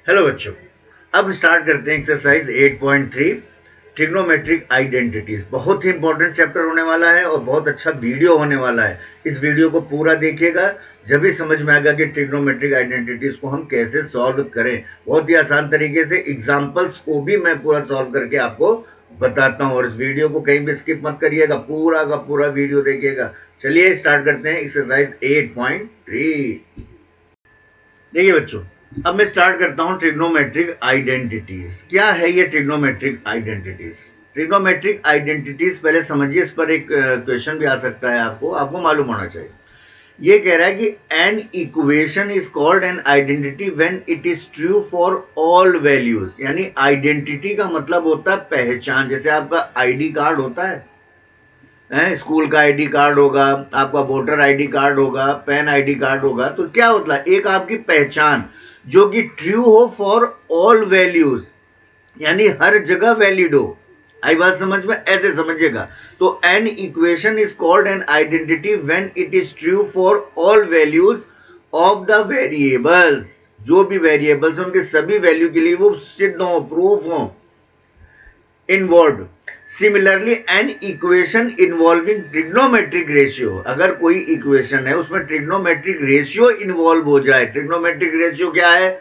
Hello बच्चों, अब start करते हैं एक्सरसाइज 8.3 ट्रिग्नोमेट्रिक आइडेंटिटीज। बहुत ही इंपॉर्टेंट चैप्टर होने वाला है और बहुत अच्छा वीडियो होने वाला है। इस वीडियो को पूरा देखिएगा, जब भी समझ में आएगा कि ट्रिग्नोमेट्रिक आइडेंटिटीज को हम कैसे सॉल्व करें। बहुत ही आसान तरीके से एग्जाम्पल्स को भी मैं पूरा सॉल्व करके आपको बताता हूँ, और इस वीडियो को कहीं भी स्किप मत करिएगा, पूरा का पूरा वीडियो देखिएगा। चलिए स्टार्ट करते हैं एक्सरसाइज 8.3। देखिए बच्चों, अब मैं स्टार्ट करता हूं ट्रिग्नोमेट्रिक आइडेंटिटीज। क्या है ये ट्रिग्नोमेट्रिक आइडेंटिटीज? ट्रिग्नोमेट्रिक आइडेंटिटीज पहले समझिए, इस पर एक क्वेश्चन भी आ सकता है, आपको मालूम होना चाहिए। ये कह रहा है कि an equation is called an identity when it is true for all values. यानी आइडेंटिटी का मतलब होता है पहचान। जैसे आपका आईडी कार्ड होता है, स्कूल का आईडी कार्ड होगा, आपका वोटर आईडी कार्ड होगा, पैन आईडी कार्ड होगा। तो क्या होता है, एक आपकी पहचान जो कि ट्रू हो फॉर ऑल वैल्यूज, यानी हर जगह वैलिड हो। आई बात समझ में? ऐसे समझिएगा। तो an equation is called an identity when it is true for all values of the variables. जो भी वेरिएबल्स उनके सभी वैल्यू के लिए वो सिद्ध हो, प्रूफ हो, involve. Similarly an equation involving trigonometric ratio, अगर कोई इक्वेशन है उसमें ट्रिग्नोमेट्रिक रेशियो इन्वॉल्व हो जाए। ट्रिग्नोमेट्रिक रेशियो क्या है?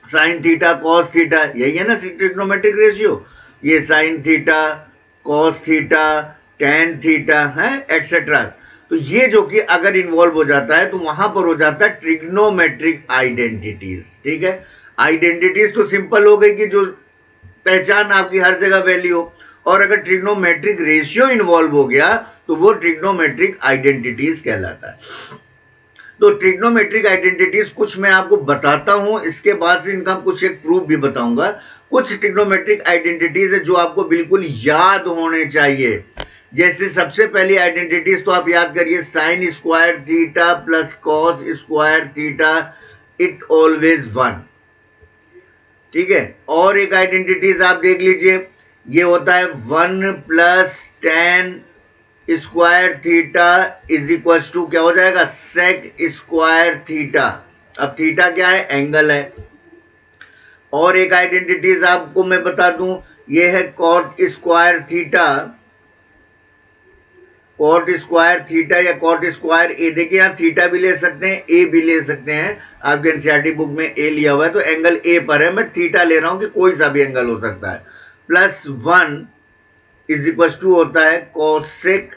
साइन थीटा कॉस थीटा, यही है ना ट्रिग्नोमेट्रिक रेशियो। ये sign theta, cos theta, tan theta है, एक्सेट्रा। तो ये जो कि अगर इन्वॉल्व हो जाता है तो वहां पर हो जाता है ट्रिग्नोमेट्रिक आइडेंटिटीज। ठीक है, आइडेंटिटीज तो सिंपल हो गई कि जो पहचान आपकी हर जगह वैल्यू हो, और अगर ट्रिग्नोमेट्रिक रेशियो इन्वॉल्व हो गया तो वो ट्रिग्नोमेट्रिक आइडेंटिटीज कहलाता है। तो ट्रिग्नोमेट्रिक आइडेंटिटीज कुछ मैं आपको बताता हूं, इसके बाद से इनका कुछ एक प्रूफ भी बताऊंगा। कुछ ट्रिग्नोमेट्रिक आइडेंटिटीज है जो आपको बिल्कुल याद होने चाहिए। जैसे सबसे पहली आइडेंटिटीज तो आप याद करिए, sign square theta plus cos square theta, it always one. ठीक है, और एक आइडेंटिटीज आप देख लीजिए, ये होता है 1 plus tan square theta is equal to क्या हो जाएगा, सेक स्क्वायर थीटा। अब थीटा क्या है? एंगल है। और एक आइडेंटिटीज आपको मैं बता दूं, ये है cot square theta. Cot square theta या कॉट स्क्वायर ए, देखिए यहाँ थीटा भी ले सकते हैं, ए भी ले सकते हैं। आपके एनसीईआरटी बुक में ए लिया हुआ है, तो एंगल ए पर है, मैं थीटा ले रहा हूं कि कोई सा भी एंगल हो सकता है। प्लस 1 इज इक्वल टू होता है कोसेक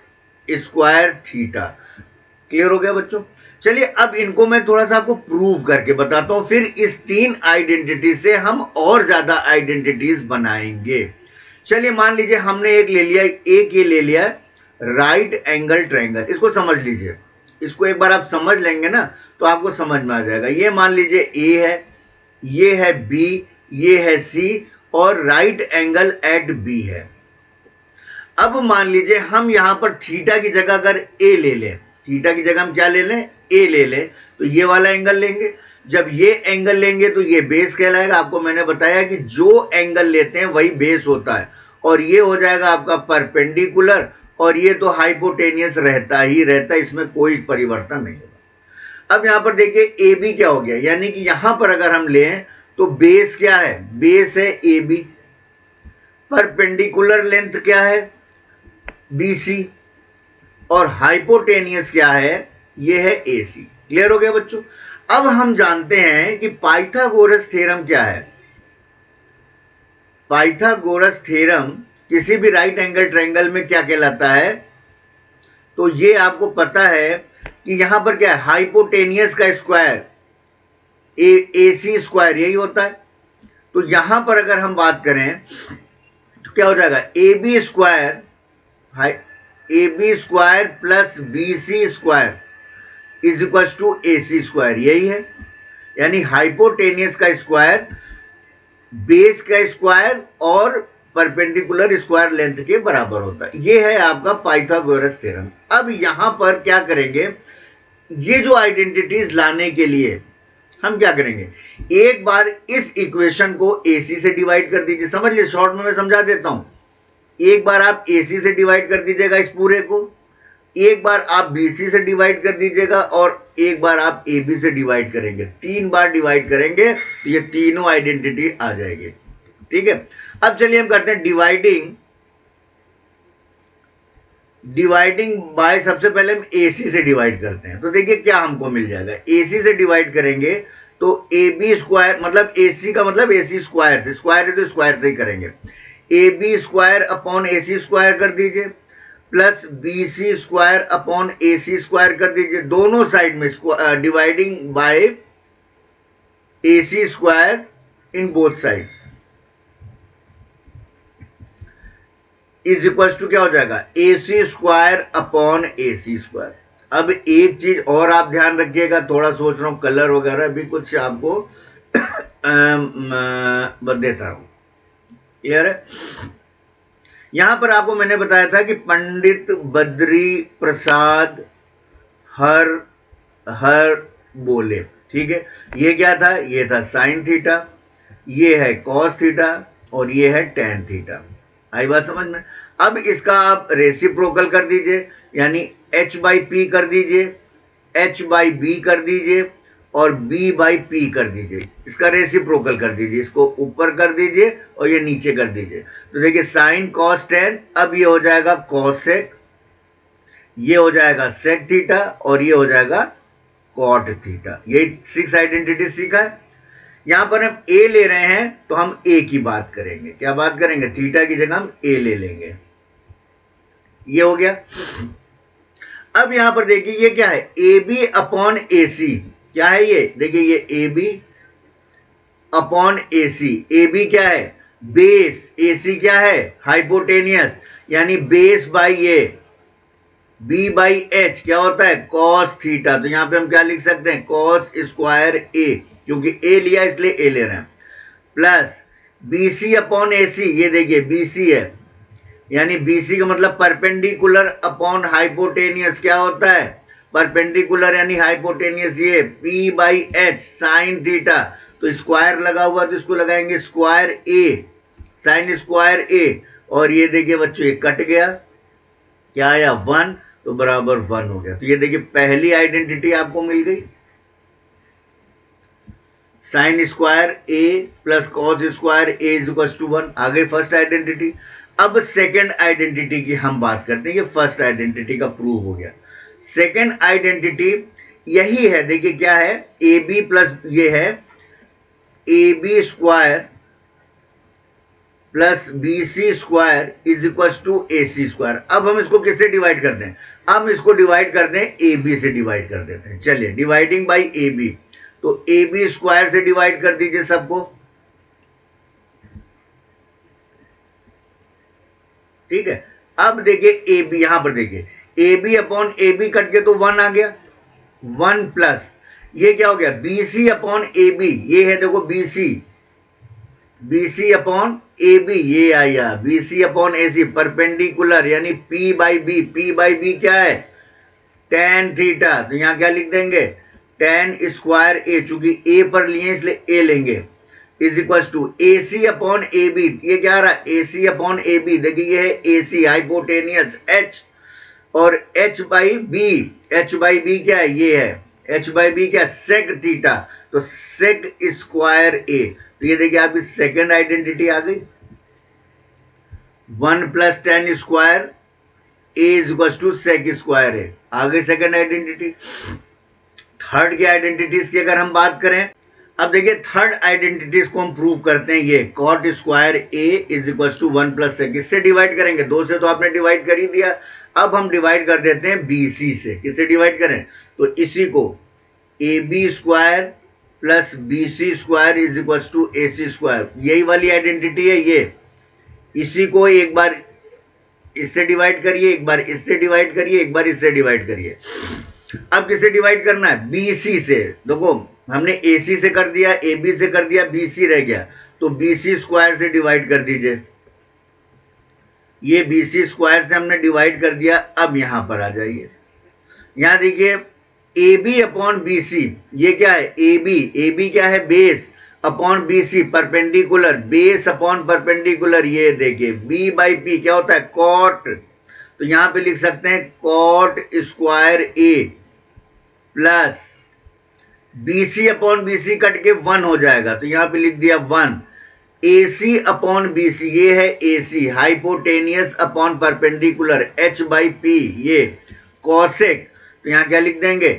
स्क्वायर थीटा। क्लियर हो गया बच्चों? चलिए अब इनको मैं थोड़ा सा आपको प्रूव करके बताता हूं, फिर इस तीन आइडेंटिटी से हम और ज्यादा आइडेंटिटीज बनाएंगे। चलिए मान लीजिए हमने एक ले लिया, एक ये ले लिया राइट एंगल ट्रायंगल। इसको समझ लीजिए, इसको एक बार आप समझ लेंगे ना तो आपको समझ में आ जाएगा। ये मान लीजिए ए है, ये है बी, ये है सी, और राइट एंगल एट बी है। अब मान लीजिए हम यहां पर थीटा की जगह अगर ए ले लें, थीटा की जगह हम क्या ले लें? ए ले लें, तो ये वाला एंगल लेंगे। जब ये एंगल लेंगे तो ये बेस कहलाएगा। आपको मैंने बताया कि जो एंगल लेते हैं वही बेस होता है, और ये हो जाएगा आपका परपेंडिकुलर, और ये तो हाइपोटेनियस रहता ही रहता है, इसमें कोई परिवर्तन नहीं होगा। अब यहां पर देखिए ए बी क्या हो गया, यानी कि यहां पर अगर हम लें तो बेस क्या है? बेस है ए बी, परपेंडिकुलर लेंथ क्या है? बी सी, और हाइपोटेनियस क्या है? ये है ए सी। क्लियर हो गया बच्चों? अब हम जानते हैं कि पाइथागोरस थ्योरम क्या है। पाइथागोरस थ्योरम किसी भी राइट एंगल ट्रायंगल में क्या कहलाता है? तो ये आपको पता है कि यहां पर क्या है, हाइपोटेनियस का स्क्वायर ए सी स्क्वायर, यही होता है। तो यहां पर अगर हम बात करें तो क्या हो जाएगा, A B square, A B square plus B C square is equal to A C square, यही है। यानी हाइपोटेनियस का स्क्वायर बेस का स्क्वायर और परपेंडिकुलर स्क्वायर लेंथ के बराबर होता है। ये है आपका पाइथागोरस थ्योरम। अब यहां पर क्या करेंगे, ये जो आइडेंटिटीज लाने के लिए हम क्या करेंगे, एक बार इस इक्वेशन को AC से डिवाइड कर दीजिए। समझ लीजिए, शॉर्ट में मैं समझा देता हूं। एक बार आप AC से डिवाइड कर दीजिएगा इस पूरे को, एक बार आप BC से डिवाइड कर दीजिएगा और एक बार आप AB से डिवाइड करेंगे, 3 बार डिवाइड करेंगे तो ये तीनों आइडेंटिटी आ जाएगी। ठीक है, अब चलिए हम करते हैं डिवाइडिंग बाय। सबसे पहले हम AC से डिवाइड करते हैं, तो देखिए क्या हमको मिल जाएगा। AC से डिवाइड करेंगे तो AB स्क्वायर, मतलब AC का मतलब AC स्क्वायर से, स्क्वायर है तो स्क्वायर से ही करेंगे। AB square upon AC square कर दीजिए, plus BC square upon AC square कर दीजिए। दोनों साइड में dividing by AC square in both side is equal to क्या हो जाएगा, AC square upon AC square. अब एक चीज और आप ध्यान रखिएगा, थोड़ा सोच रहा हूं कलर वगैरह भी कुछ आपको देता हूं, क्लियर है। यहां पर आपको मैंने बताया था कि पंडित बद्री प्रसाद हर बोले, ठीक है। ये क्या था, ये था साइन थीटा, ये है कॉस थीटा और ये है टेन थीटा। आई बात समझ में। अब इसका आप रेसिप्रोकल कर दीजिए, यानी h बाई पी कर दीजिए, h बाई बी कर दीजिए और b बाई पी कर दीजिए। इसका रेसिप्रोकल कर दीजिए, इसको ऊपर कर दीजिए और ये नीचे कर दीजिए। तो देखिए साइन कॉस टेन, अब ये हो जाएगा कॉस सेक, ये हो जाएगा सेक थीटा और ये हो जाएगा कॉट थीटा। ये 6 आइडेंटिटी सीखा है। यहां पर हम a ले रहे हैं तो हम a की बात करेंगे। क्या बात करेंगे, थीटा की जगह हम a ले लेंगे। ये हो गया। अब यहां पर देखिए ये क्या है, AB अपॉन AC। क्या है ये, देखिए ये AB अपॉन AC। AB क्या है, बेस, AC क्या है, हाइपोटेनियस, यानी base by A, B by H क्या होता है, कॉस थीटा। तो यहां पे हम क्या लिख सकते हैं, कॉस स्क्वायर A, क्योंकि A लिया इसलिए A ले रहे हैं, प्लस BC अपॉन AC। ये देखिए BC है, यानी BC का मतलब परपेंडिकुलर अपॉन हाइपोटेनियस। क्या होता है, परपेंडिकुलर यानी हाइपोटेनियस। ये P by h sine theta, तो स्क्वायर लगा हुआ तो इसको लगाएंगे square A, sign square A। और ये देखिए बच्चों ये कट गया, क्या आया 1, तो बराबर 1 हो गया। तो ये देखिए पहली आइडेंटिटी आपको मिल गई, sine square A plus cos square A is equal to 1। आ गई फर्स्ट आइडेंटिटी। अब सेकेंड आइडेंटिटी की हम बात करते हैं। ये फर्स्ट आइडेंटिटी का प्रूव हो गया। सेकेंड आइडेंटिटी यही है, देखिए क्या है, AB प्लस ये है AB square plus BC square is equal to AC square. अब हम इसको किससे डिवाइड करते हैं, हम इसको डिवाइड करते हैं AB से डिवाइड कर देते हैं। चलिए डिवाइडिंग बाई AB, तो AB स्क्वायर से डिवाइड कर दीजिए सबको, ठीक है। अब देखिए AB, यहां पर देखिए AB अपॉन AB कट के तो 1 आ गया, 1 प्लस ये क्या हो गया, BC अपॉन AB। ये है देखो BC अपॉन AB, ये आया BC अपॉन AC, परपेंडिकुलर यानी P बाई B क्या है, tan थीटा। तो यहां क्या लिख देंगे, tan स्क्वायर A, चूंकि A पर लिए इसलिए A लेंगे, is equal to AC upon AB। ये क्या आ रहा है, AC अपॉन AB। देखिए ये है AC हाइपोटेनियस H, और H बाई B क्या है, ये है H बाई B क्या, सेक थीटा, तो सेक स्क्वायर A। तो ये देखिए आपकी सेकेंड आइडेंटिटी आ गई, 1 plus tan square A is equal to sec square A। आ गई सेकेंड आइडेंटिटी। थर्ड की आइडेंटिटीज की अगर हम बात करें, अब देखिए थर्ड आइडेंटिटीज को हम प्रूव करते हैं। ये cot square A is equal to 1 plus sec, इससे डिवाइड करेंगे, 2 से तो आपने डिवाइड कर ही दिया। अब हम डिवाइड कर देते हैं BC से। किससे डिवाइड करें, तो इसी को AB square plus BC square is equal to AC square. यही वाली आइडेंटिटी है ये, इसी को एक बार इससे डिवाइड करिए, एक बार इससे डिवाइड करिए, एक बार इससे डिवाइड करिए। अब किससे डिवाइड करना है, BC से। देखो हमने AC से कर दिया, AB से कर दिया, BC रह गया, तो BC स्क्वायर से डिवाइड कर दीजिए। ये BC स्क्वायर से हमने डिवाइड कर दिया। अब यहां पर आ जाइए, यहां देखिए AB अपॉन BC, ये क्या है AB क्या है, base upon BC perpendicular, base upon perpendicular. ये देखिए B बाई P क्या होता है, कॉट, तो यहां पे लिख सकते हैं cot square A plus BC upon BC cut के 1 हो जाएगा, तो यहां पे लिख दिया 1। AC अपॉन BC, ये है AC, hypotenuse upon perpendicular, H/P, ये कॉसेक, तो यहां क्या लिख देंगे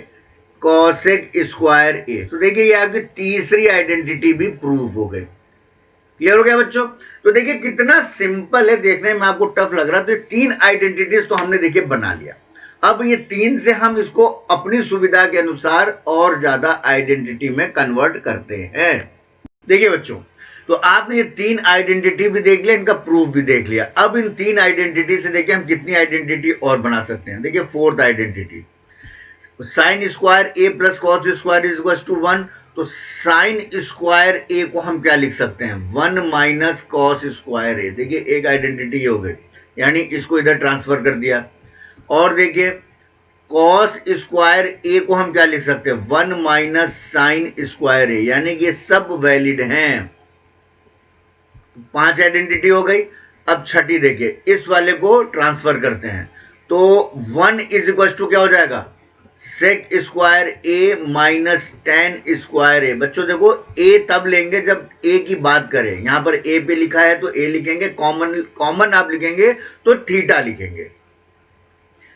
कॉसेक स्क्वायर ए। तो देखिए ये आपकी तीसरी आइडेंटिटी भी प्रूव हो गई। क्लियर हो गया बच्चों? तो देखिए कितना सिंपल है, देखने में आपको टफ लग रहा है, तो ये 3 आइडेंटिटीज तो हमने देखिए बना लिया। अब ये 3 से हम इसको अपनी सुविधा के अनुसार और ज्यादा आइडेंटिटी में कन्वर्ट करते हैं। देखिए बच्चों, तो आपने ये 3 आइडेंटिटी भी देख लिया, इनका प्रूफ भी देख लिया। अब इन 3 आइडेंटिटी से देखिए हम कितनी आइडेंटिटी और बना सकते हैं। देखिए fourth identity, sine square A plus cos square is equal to 1, तो साइन स्क्वायर ए को हम क्या लिख सकते हैं 1 माइनस कॉस स्क्वायर ए। देखिए एक आइडेंटिटी हो गई, यानी इसको इधर ट्रांसफर कर दिया। और देखिए कॉस स्क्वायर ए को हम क्या लिख सकते हैं 1 माइनस साइन स्क्वायर ए, यानी कि ये सब वैलिड हैं। 5 आइडेंटिटी हो गई। अब छठी देखिए, इस वाले को ट्रांसफर करते हैं, तो 1 इज इक्वल टू क्या हो जाएगा sec square A minus tan square ए। बच्चों देखो ए तब लेंगे जब ए की बात करें, यहां पर ए पे लिखा है तो ए लिखेंगे, कॉमन आप लिखेंगे तो थीटा लिखेंगे।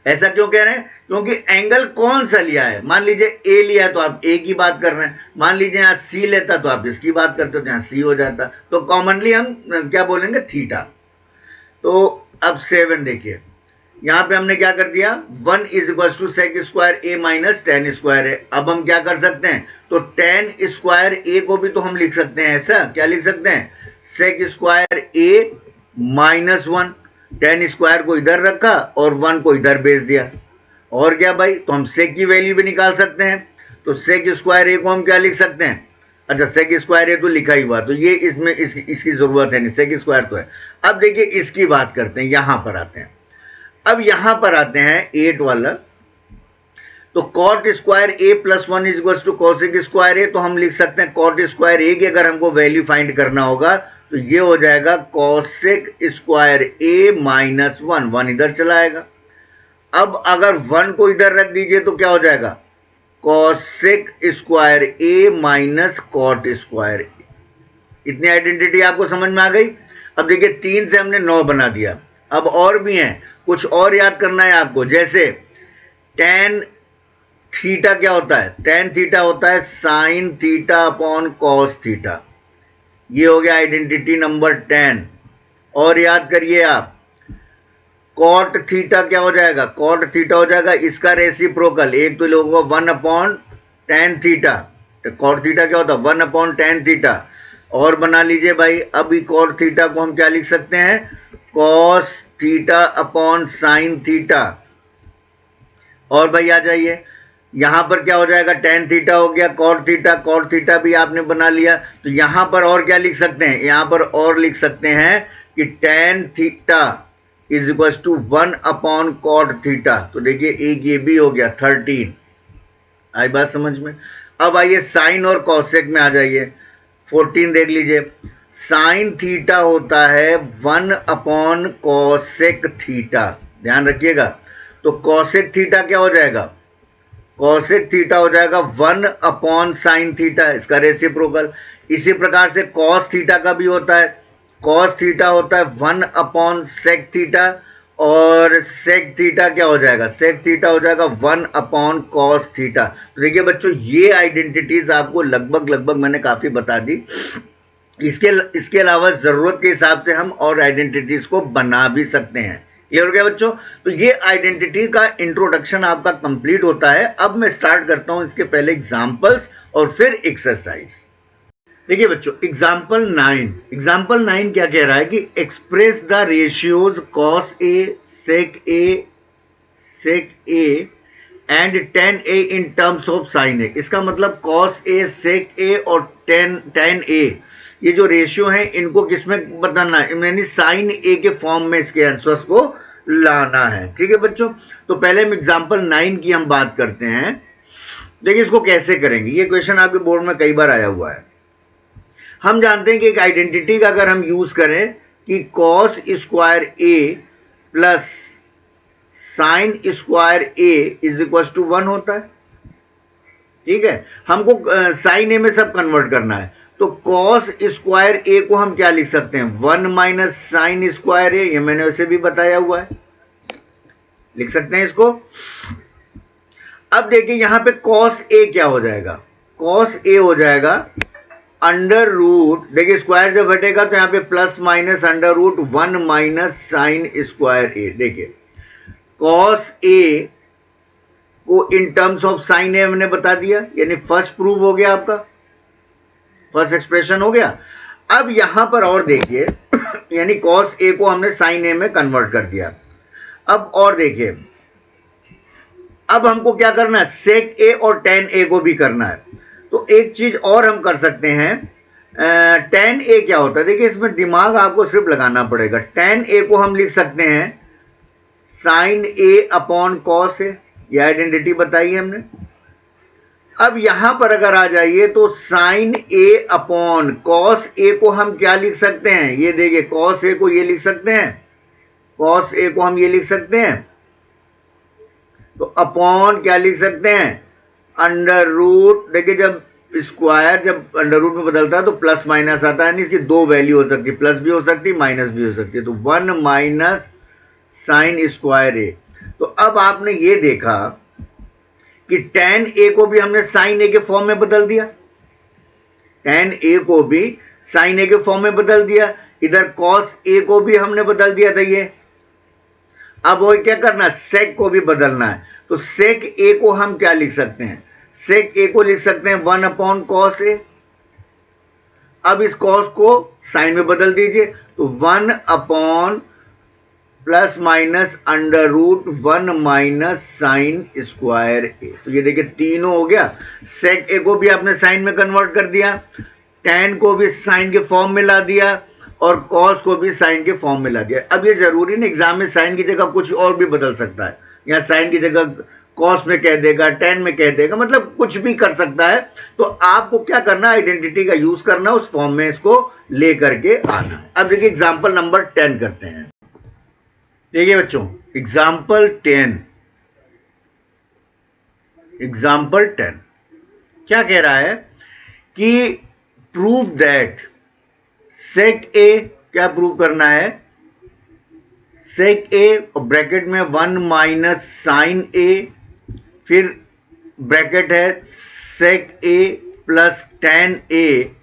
ऐसा क्यों कह रहे हैं? क्योंकि एंगल कौन सा लिया है, मान लीजिए ए लिया है तो आप ए की बात कर रहे हैं, मान लीजिए यहां सी लेता तो आप इसकी बात करते तो यहां सी हो जाता, तो कॉमनली हम क्या बोलेंगे थीटा। तो अब 7 देखिए, यहां पे हमने क्या कर दिया 1 is equal to sec square A minus tan square A. अब हम क्या कर सकते हैं, तो टेन स्क्वायर ए को भी तो हम लिख सकते हैं, ऐसा क्या लिख सकते हैं सेक square A minus 1, ten square को इधर रखा और 1 को इधर भेज दिया। और क्या भाई, तो हम सेक की वैल्यू भी निकाल सकते हैं, तो सेक स्क्वायर ए को हम क्या लिख सकते हैं, अच्छा सेक स्क्वायर ए तो लिखा ही हुआ, तो ये इसमें इसकी जरूरत है नहीं, सेक स्क्वायर तो है। अब देखिए इसकी बात करते हैं, यहां पर आते हैं। अब यहां पर आते हैं 8 वाला, तो cot square A plus 1 is equal to cosec square A, तो हम लिख सकते हैं कॉट स्क्वायर ए की अगर हमको वैल्यू फाइंड करना होगा तो ये हो जाएगा कॉसेक स्क्वायर ए माइनस 1, 1 इधर चला आएगा। अब अगर 1 को इधर रख दीजिए तो क्या हो जाएगा cosec square A minus cot square ए। इतनी आइडेंटिटी आपको समझ में आ गई। अब देखिए 3 से हमने 9 बना दिया, अब और भी हैं, कुछ और याद करना है आपको, जैसे टेन थीटा क्या होता है, टेन थीटा होता है sine theta upon cos theta, ये हो गया आइडेंटिटी नंबर 10। और याद करिए आप कॉट थीटा क्या हो जाएगा, कॉट थीटा हो जाएगा इसका रेसिप्रोकल, एक तो लोगों को 1 अपॉन टेन थीटा, तो कॉट थीटा क्या होता है 1 अपॉन टेन थीटा। और बना लीजिए भाई, अभी कॉट थीटा को हम क्या लिख सकते हैं cos theta upon sine theta. और भाई आ जाइए, यहां पर क्या हो जाएगा टेन थीटा हो गया, कॉट थीटा भी आपने बना लिया, तो यहां पर और क्या लिख सकते हैं, यहां पर और लिख सकते हैं कि tan theta is equal to 1 upon cot theta. तो देखिए एक ये भी हो गया 13। आई बात समझ में? अब आइए साइन और कॉसेक में आ जाइए, 14 देख लीजिए, साइन थीटा होता है 1 अपॉन कॉसेक थीटा, ध्यान रखिएगा। तो कॉसेक थीटा क्या हो जाएगा, कॉसेक थीटा हो जाएगा 1 अपॉन साइन थीटा, इसका रेसिप्रोकल। इसी प्रकार से कॉस थीटा का भी होता है, कॉस थीटा होता है 1 अपॉन सेक थीटा, और सेक थीटा क्या हो जाएगा, सेक थीटा हो जाएगा 1 अपॉन कॉस थीटा। तो देखिए बच्चों ये आइडेंटिटीज आपको लगभग मैंने काफी बता दी। इसके अलावा जरूरत के हिसाब से हम और आइडेंटिटीज को बना भी सकते हैं। क्लियर हो गया बच्चों? तो ये आइडेंटिटी का इंट्रोडक्शन आपका कंप्लीट होता है। अब मैं स्टार्ट करता हूं इसके पहले एग्जांपल्स और फिर एक्सरसाइज। देखिए बच्चों एग्जांपल 9 क्या कह रहा है कि express the ratios cos A sec A and tan A in terms of sine A. इसका मतलब कॉस ए सेक ए और टेन ए, ये जो रेशियो है इनको किसमें बताना है, यानी साइन ए के फॉर्म में इसके आंसर्स को लाना है। ठीक है बच्चों, तो पहले हम एग्जांपल 9 की हम बात करते हैं। देखिए इसको कैसे करेंगे, ये क्वेश्चन आपके बोर्ड में कई बार आया हुआ है। हम जानते हैं कि एक आइडेंटिटी का अगर हम यूज करें कि cos square A plus sine square A is equal to 1 होता है। ठीक है, हमको साइन ए में सब कन्वर्ट करना है, तो कॉस स्क्वायर ए को हम क्या लिख सकते हैं, 1 माइनस साइन स्क्वायर ए, ये मैंने वैसे भी बताया हुआ है, लिख सकते हैं इसको। अब देखिए यहां पे कॉस ए क्या हो जाएगा, कॉस ए हो जाएगा अंडर रूट, देखिए स्क्वायर जब हटेगा तो यहाँ पे plus minus under root 1 minus sine square A. देखिए कॉस ए को in terms of sine A मैंने बता दिया, यानी फर्स्ट प्रूव हो गया, आपका फर्स्ट एक्सप्रेशन हो गया। अब यहां पर और देखिए यानी कॉस ए को हमने साइन ए में कन्वर्ट कर दिया। अब और देखिए, अब हमको क्या करना है, सेक ए और टेन ए को भी करना है। तो एक चीज और हम कर सकते हैं, टेन ए क्या होता है, देखिए इसमें दिमाग आपको सिर्फ लगाना पड़ेगा। टेन ए को हम लिख सकते हैं साइन ए अपॉन कॉस ए, ये आइडेंटिटी बताई है हमने। अब यहां पर अगर आ जाइए तो sine A upon cos A को हम क्या लिख सकते हैं, ये देखिए कॉस ए को ये लिख सकते हैं, कॉस ए को हम ये लिख सकते हैं, तो अपॉन क्या लिख सकते हैं, अंडर रूट। देखिए जब स्क्वायर जब अंडर रूट में बदलता है तो प्लस माइनस आता है, इसकी दो वैल्यू हो सकती है, प्लस भी हो सकती है माइनस भी हो सकती है, तो 1 माइनस साइन स्क्वायर ए। तो अब आपने ये देखा कि टेन ए को भी हमने साइन ए के फॉर्म में बदल दिया, टेन ए को भी साइन ए के फॉर्म में बदल दिया, इधर कॉस ए को भी हमने बदल दिया था ये। अब वो क्या करना है, सेक को भी बदलना है, तो सेक ए को हम क्या लिख सकते हैं, सेक ए को लिख सकते हैं 1 अपॉन कॉस ए। अब इस कॉस को साइन में बदल दीजिए, तो 1 upon plus minus under root 1 minus sine square A. तो ये देखिए तीनों हो गया, सेक ए को भी आपने साइन में कन्वर्ट कर दिया, टेन को भी साइन के फॉर्म में ला दिया, और कॉस को भी साइन के फॉर्म में ला दिया। अब ये जरूरी नहीं एग्जाम में साइन की जगह कुछ और भी बदल सकता है, या साइन की जगह कॉस में कह देगा, टेन में कह देगा, मतलब कुछ भी कर सकता है। तो आपको क्या करना, आइडेंटिटी का यूज करना, उस फॉर्म में इसको ले करके आना है। अब देखिए एग्जाम्पल नंबर 10 करते हैं। देखिए बच्चों एग्जाम्पल 10, एग्जाम्पल 10 क्या कह रहा है कि प्रूव दैट सेक ए, क्या प्रूव करना है, सेक ए ब्रैकेट में 1 माइनस साइन ए, फिर ब्रैकेट है sec A plus tan A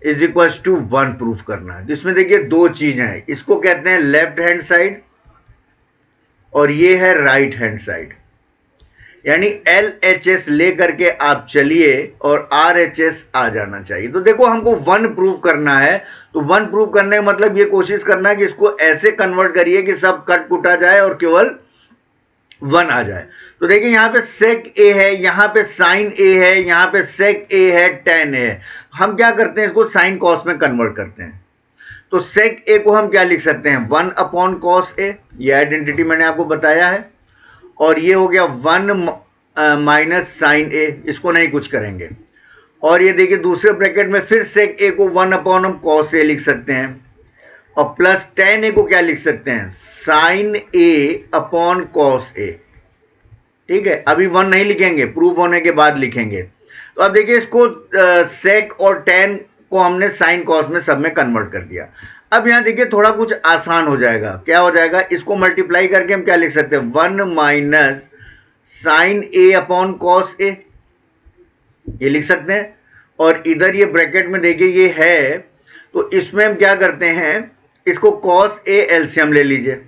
is equal to 1 proof करना है। जिसमें देखिए दो चीजें हैं, इसको कहते हैं लेफ्ट हैंड साइड और ये है राइट हैंड साइड, यानी LHS ले करके आप चलिए और RHS आ जाना चाहिए। तो देखो हमको 1 प्रूव करना है, तो 1 प्रूव करने का मतलब ये कोशिश करना है कि इसको ऐसे कन्वर्ट करिए कि सब कट कुटा जाए और केवल 1 आ जाए। तो देखिए यहाँ पे सेक ए है, यहाँ पे साइन ए है, यहाँ पे सेक ए है, टेन है। हम क्या करते हैं, इसको साइन कॉस में कन्वर्ट करते हैं। तो सेक ए को हम क्या लिख सकते हैं, 1 अपॉन कॉस ए, ये आइडेंटिटी मैंने आपको बताया है, और ये हो गया 1 माइनस साइन ए, इसको नहीं कुछ करेंगे। और ये देखिए दूसरे ब्रैकेट में फिर सेक ए को 1 अपॉन हम कॉस ए लिख सकते हैं, और प्लस टेन ए को क्या लिख सकते हैं, sine A upon cos A. ठीक है, अभी 1 नहीं लिखेंगे, प्रूफ होने के बाद लिखेंगे। तो अब देखिए इसको सेक और टेन को हमने साइन कॉस में सब में कन्वर्ट कर दिया। अब यहां देखिए थोड़ा कुछ आसान हो जाएगा, क्या हो जाएगा, इसको मल्टीप्लाई करके हम क्या लिख सकते हैं, 1 minus sine A upon cos ए, ये लिख सकते हैं। और इधर ये ब्रैकेट में देखिए ये है, तो इसमें हम क्या करते हैं, इसको कॉस ए एलसीएम ले लीजिए,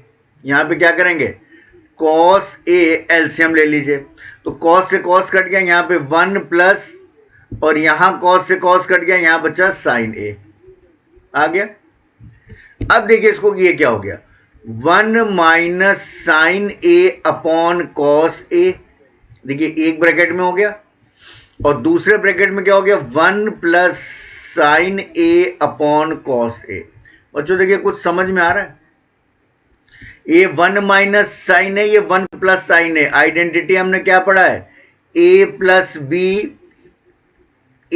यहां पे क्या करेंगे, कॉस ए एलसीएम ले लीजिए। तो कॉस से कॉस कट गया, यहां पे 1 प्लस, और यहां कॉस से कॉस कट गया, यहां बचा साइन ए आ गया। अब देखिए इसको ये क्या हो गया, 1 minus sine A upon cos ए, देखिए एक ब्रैकेट में हो गया, और दूसरे ब्रैकेट में क्या हो गया, 1 plus sine A upon cos ए। बच्चों देखिए कुछ समझ में आ रहा है, ये 1 माइनस साइन है, ये 1 प्लस साइन है। आइडेंटिटी हमने क्या पढ़ा है, A plus B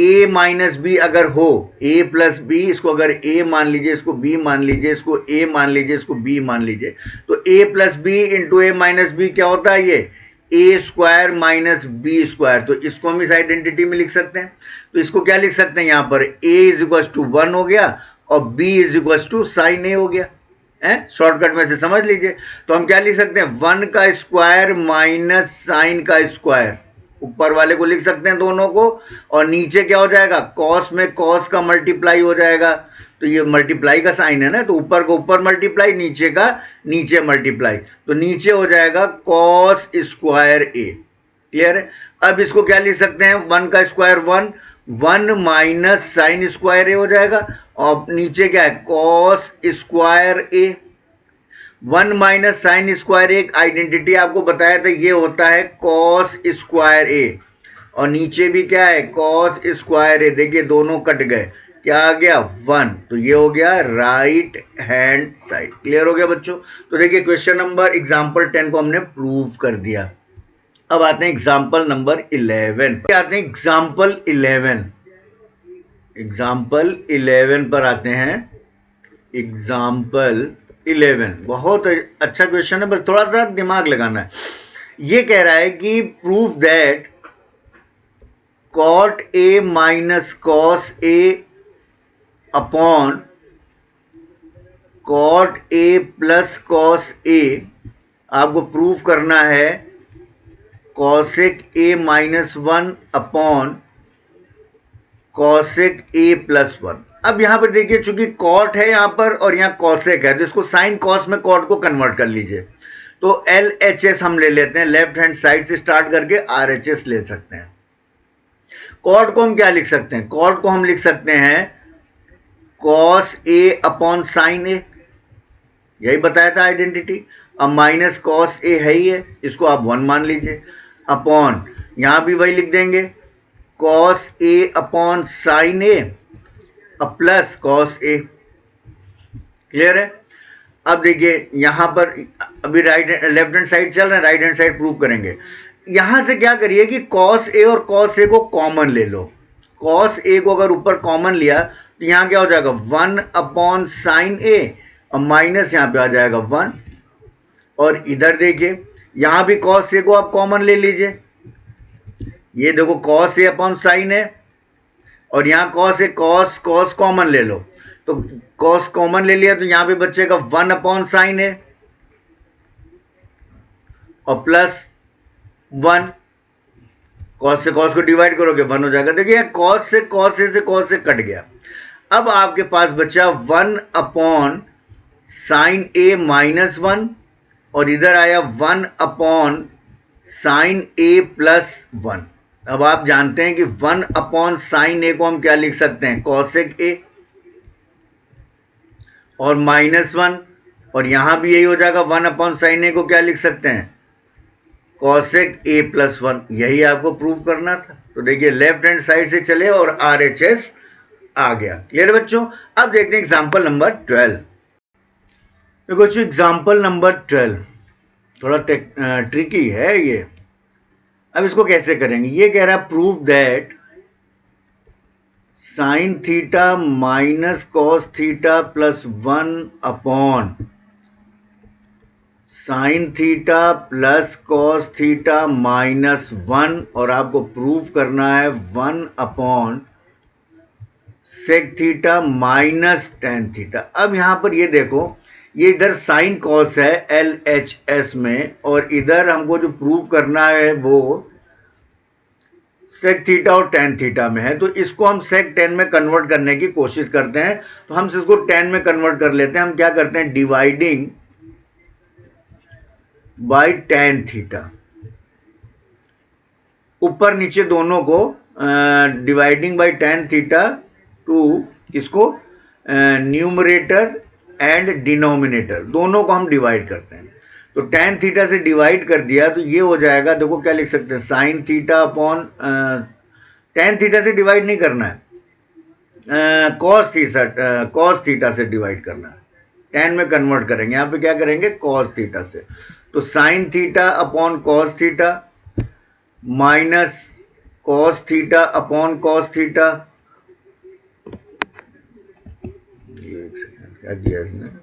a minus B अगर हो, a प्लस बी, इसको अगर a मान लीजिए, इसको b मान लीजिए, इसको a मान लीजिए, इसको b मान लीजिए, तो a plus B into a minus B क्या होता है? ये a square minus B square. तो इसको हम इस आइडेंटिटी में लिख सकते हैं। तो इसको क्या लिख सकते हैं? यहाँ पर a इज इक्वल टू 1 हो गया और b is equal to sine a हो गया है, शॉर्टकट में से समझ लीजिए। तो हम क्या लिख सकते हैं? 1 का स्क्वायर माइनस साइन का स्क्वायर, ऊपर वाले को लिख सकते हैं दोनों को, और नीचे क्या हो जाएगा? कॉस में कॉस का मल्टीप्लाई हो जाएगा। तो ये मल्टीप्लाई का साइन है ना, तो ऊपर को ऊपर मल्टीप्लाई, नीचे का नीचे मल्टीप्लाई, तो नीचे हो जाएगा कॉस स्क्वायर ए। क्लियर है? अब इसको क्या लिख सकते हैं? 1 का स्क्वायर 1, 1 माइनस साइन स्क्वायर ए हो जाएगा, और नीचे क्या है? कॉस स्क्वायर ए। 1 माइनस साइन स्क्वायर एक आइडेंटिटी आपको बताया था, ये होता है कॉस स्क्वायर ए, और नीचे भी क्या है? Cos square A. देखिए दोनों कट गए, क्या आ गया? 1। तो ये हो गया राइट हैंड साइड। क्लियर हो गया बच्चों? तो देखिए क्वेश्चन नंबर एग्जाम्पल 10 को हमने प्रूव कर दिया। अब आते हैं एग्जाम्पल नंबर 11 आते हैं। एग्जाम्पल 11 पर आते हैं। एग्जाम्पल 11 बहुत अच्छा क्वेश्चन है, बस थोड़ा सा दिमाग लगाना है। ये कह रहा है कि prove that cot A minus cos A upon cot A plus cos A, आपको प्रूव करना है cosec A minus 1 upon cosec A plus 1। अब यहां पर देखिए चूंकि कॉट है यहां पर और यहां कॉसेक है, तो इसको साइन कॉस में कॉट को कन्वर्ट कर लीजिए। तो LHS हम ले लेते हैं, लेफ्ट हैंड साइड से स्टार्ट करके RHS ले सकते हैं। कॉट को हम क्या लिख सकते हैं? कॉट को हम लिख सकते हैं कॉस ए अपॉन साइन ए, यही बताया था आइडेंटिटी। अब माइनस कॉस ए है ही है, इसको आप 1 मान लीजिए, अपॉन यहां भी वही लिख देंगे cos A upon sine A plus cos A. Clear है? अब देखिए यहां पर अभी लेफ्ट हैंड साइड चल रहा है, राइट हैंड साइड प्रूव करेंगे। यहां से क्या करिए कि कॉस ए और कॉस ए को कॉमन ले लो। कॉस ए को अगर ऊपर कॉमन लिया तो यहां क्या हो जाएगा? 1 अपॉन साइन ए, और माइनस यहां पे आ जाएगा 1। और इधर देखिए यहां भी कॉस ए को आप कॉमन ले लीजिए, ये देखो कॉस ए अपॉन साइन है, और यहां cos A cos cos common ले लो, तो कॉस कॉमन ले लिया तो यहां पे बचेगा 1 अपॉन साइन है और प्लस 1। कॉस से कॉस को डिवाइड करोगे 1 हो जाएगा। देखिए कॉस से कॉस ए से कॉस ए कट गया। अब आपके पास बचा 1 अपॉन साइन ए माइनस 1, और इधर आया 1 अपॉन साइन ए प्लस 1। अब आप जानते हैं कि 1 अपॉन साइन ए को हम क्या लिख सकते हैं? कॉसेक ए, और माइनस 1, और यहां भी यही हो जाएगा 1 अपॉन साइन ए को क्या लिख सकते हैं? Cosec A plus 1। यही आपको प्रूव करना था। तो देखिए लेफ्ट हैंड साइड से चले और RHS आ गया। क्लियर बच्चों? अब देखते हैं एग्जाम्पल नंबर 12। देखो बच्चों एग्जाम्पल नंबर 12 थोड़ा ट्रिकी है ये। अब इसको कैसे करेंगे? ये कह रहा है prove that sine theta minus cos theta plus 1 upon sine theta plus cos theta minus 1, और आपको प्रूव करना है 1 upon sec theta minus tan theta. अब यहां पर ये देखो, ये इधर साइन कॉस है LHS में, और इधर हमको जो प्रूव करना है वो सेक थीटा और टेन थीटा में है। तो इसको हम सेक 10 में कन्वर्ट करने की कोशिश करते हैं। तो हम इसको 10 में कन्वर्ट कर लेते हैं। हम क्या करते हैं? डिवाइडिंग बाय टेन थीटा, ऊपर नीचे दोनों को dividing by tan theta two इसको न्यूमरेटर एंड डिनोमिनेटर दोनों को हम डिवाइड करते हैं। तो टेन थीटा से डिवाइड कर दिया तो ये हो जाएगा, देखो क्या लिख सकते हैं? Sign theta upon tan theta से डिवाइड नहीं करना है, कॉस थीटा से डिवाइड करना है। 10 में कन्वर्ट करेंगे, यहाँ पे क्या करेंगे? कॉस थीटा से। तो sign theta upon cos theta minus cos theta upon cos theta, ये एक सेकंड क्या किया इसने,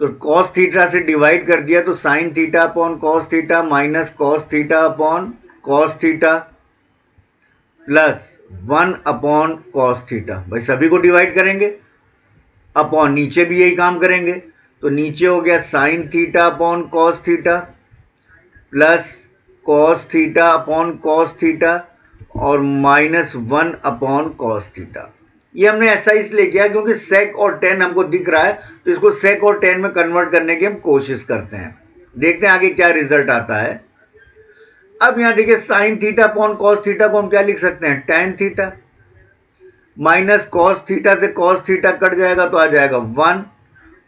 तो cos थीटा से डिवाइड कर दिया तो sin theta upon cos theta minus cos theta upon cos theta plus 1 upon cos theta. भाई सभी को डिवाइड करेंगे, अपॉन नीचे भी यही काम करेंगे, तो नीचे हो गया sin theta upon cos theta plus cos theta upon cos theta और माइनस 1 अपॉन cos थीटा। ये हमने ऐसा इसलिए किया क्योंकि sec और tan हमको दिख रहा है, तो इसको sec और tan में कन्वर्ट करने की हम कोशिश करते हैं। देखते हैं आगे क्या रिजल्ट आता है। अब यहां देखिए sin theta upon cos theta को हम क्या लिख सकते हैं, tan theta minus cos theta से cos थीटा कट जाएगा तो आ जाएगा 1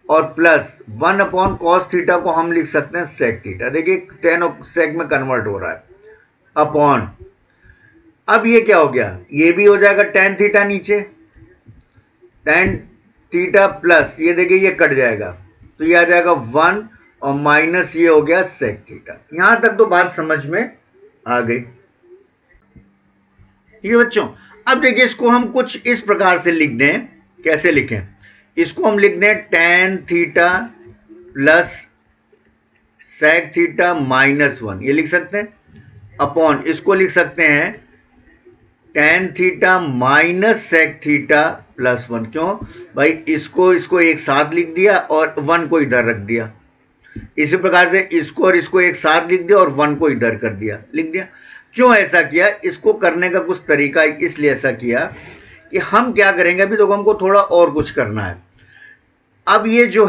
और प्लस 1 अपॉन cos थीटा को हम लिख सकते हैं sec थीटा। देखिए tan और sec में कन्वर्ट हो रहा है, अपॉन अब ये क्या हो गया, ये भी हो जाएगा tan थीटा नीचे, tan थीटा प्लस ये देखिए ये कट जाएगा तो ये आ जाएगा 1 और माइनस ये हो गया sec थीटा। यहां तक तो बात समझ में आ गई। ये बच्चों अब देखिए इसको हम कुछ इस प्रकार से लिख दें, कैसे लिखें, इसको हम लिख दें tan theta plus sec theta minus 1, ये लिख सकते हैं, अपॉन इसको लिख सकते हैं tan theta minus sec theta plus 1। क्यों भाई, इसको एक साथ लिख दिया और 1 को इधर रख दिया, इसी प्रकार से इसको और इसको एक साथ लिख दिया और 1 को इधर कर दिया, लिख दिया। क्यों ऐसा किया, इसको करने का कुछ तरीका इसलिए ऐसा किया कि हम क्या करेंगे, अभी तो हमको थोड़ा और कुछ करना है। अब ये जो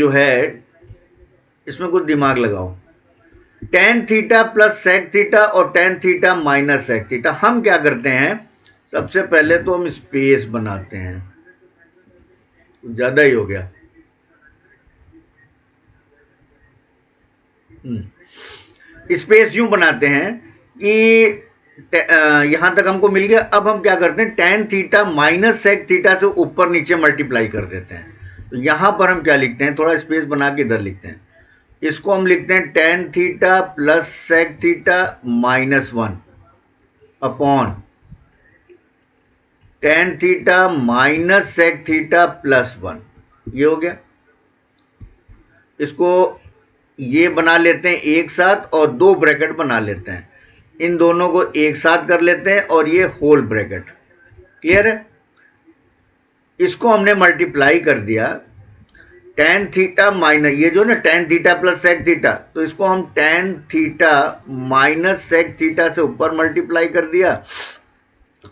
है इसमें कुछ दिमाग लगाओ, tan theta plus sec theta और tan theta minus sec theta. हम क्या करते हैं, सबसे पहले तो हम स्पेस बनाते हैं, ज्यादा ही हो गया, स्पेस यूं बनाते हैं कि यहां तक हमको मिल गया। अब हम क्या करते हैं, tan theta minus sec theta से ऊपर नीचे मल्टीप्लाई कर देते हैं। तो यहां पर हम क्या लिखते हैं, थोड़ा स्पेस बना के इधर लिखते हैं, इसको हम लिखते हैं tan theta plus sec theta minus 1 upon tan theta minus sec theta plus 1। ये हो गया, इसको ये बना लेते हैं एक साथ और 2 ब्रैकेट बना लेते हैं, इन दोनों को एक साथ कर लेते हैं और ये होल ब्रैकेट, क्लियर है। इसको हमने मल्टीप्लाई कर दिया, tan थीटा माइनस ये जो ना tan theta plus sec theta, तो इसको हम tan theta minus sec theta से ऊपर मल्टीप्लाई कर दिया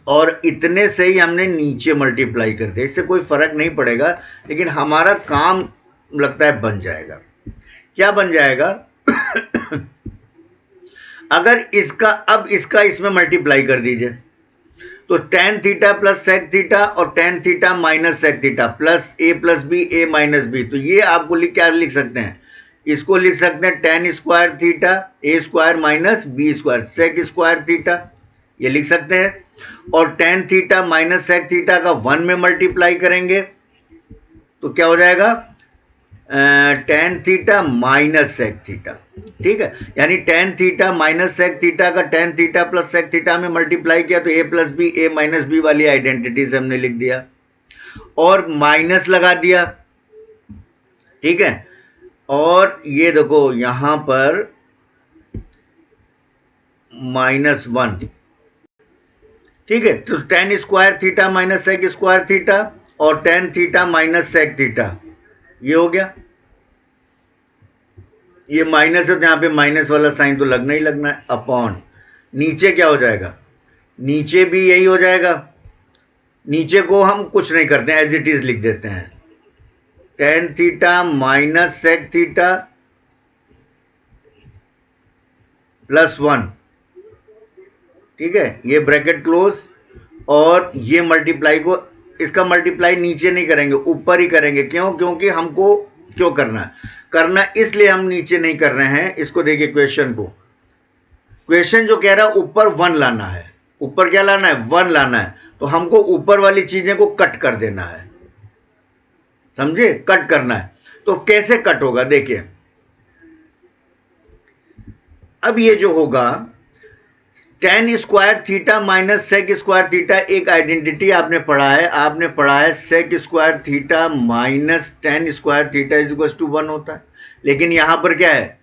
और इतने से ही हमने नीचे मल्टीप्लाई कर दिया। इससे कोई फर्क नहीं पड़ेगा, लेकिन हमारा काम लगता है बन जाएगा। क्या बन जाएगा अगर इसका इसमें मल्टीप्लाई कर दीजिए, तो tan theta plus sec theta और tan theta minus sec theta plus a plus B a minus B. तो ये आपको क्या लिख सकते हैं, इसको लिख सकते हैं tan square theta a square minus b square sec square theta, ये लिख सकते हैं। और tan theta minus sec theta का 1 में मल्टीप्लाई करेंगे तो क्या हो जाएगा, tan theta minus sec theta, ठीक है। यानी tan theta minus sec theta का tan theta plus sec theta में मल्टीप्लाई किया तो a plus B a minus B वाली आइडेंटिटी से हमने लिख दिया और माइनस लगा दिया, ठीक है। और ये देखो यहां पर माइनस 1, ठीक है। तो tan square theta minus sec square theta और tan theta minus sec theta, ये हो गया। ये माइनस है तो यहां पे माइनस वाला साइन तो लगना ही लगना है, अपॉन नीचे क्या हो जाएगा, नीचे भी यही हो जाएगा। नीचे को हम कुछ नहीं करते हैं, एज इट इज लिख देते हैं tan theta minus sec theta plus 1, ठीक है। ये ब्रैकेट क्लोज और ये मल्टीप्लाई को, इसका मल्टीप्लाई नीचे नहीं करेंगे, ऊपर ही करेंगे। क्यों, क्योंकि हमको क्यों करना है, करना इसलिए हम नीचे नहीं कर रहे हैं। इसको देखिए क्वेश्चन क्वेश्चन जो कह रहा है ऊपर 1 लाना है, ऊपर क्या लाना है, 1 लाना है, तो हमको ऊपर वाली चीजें को कट कर देना है, समझे, कट करना है। तो कैसे कट होगा देखिए, अब ये जो होगा tan square theta minus sec square theta, एक आइडेंटिटी आपने पढ़ा है, आपने पढ़ा है sec square theta minus tan square theta is equal to 1 होता है। लेकिन यहां पर क्या है,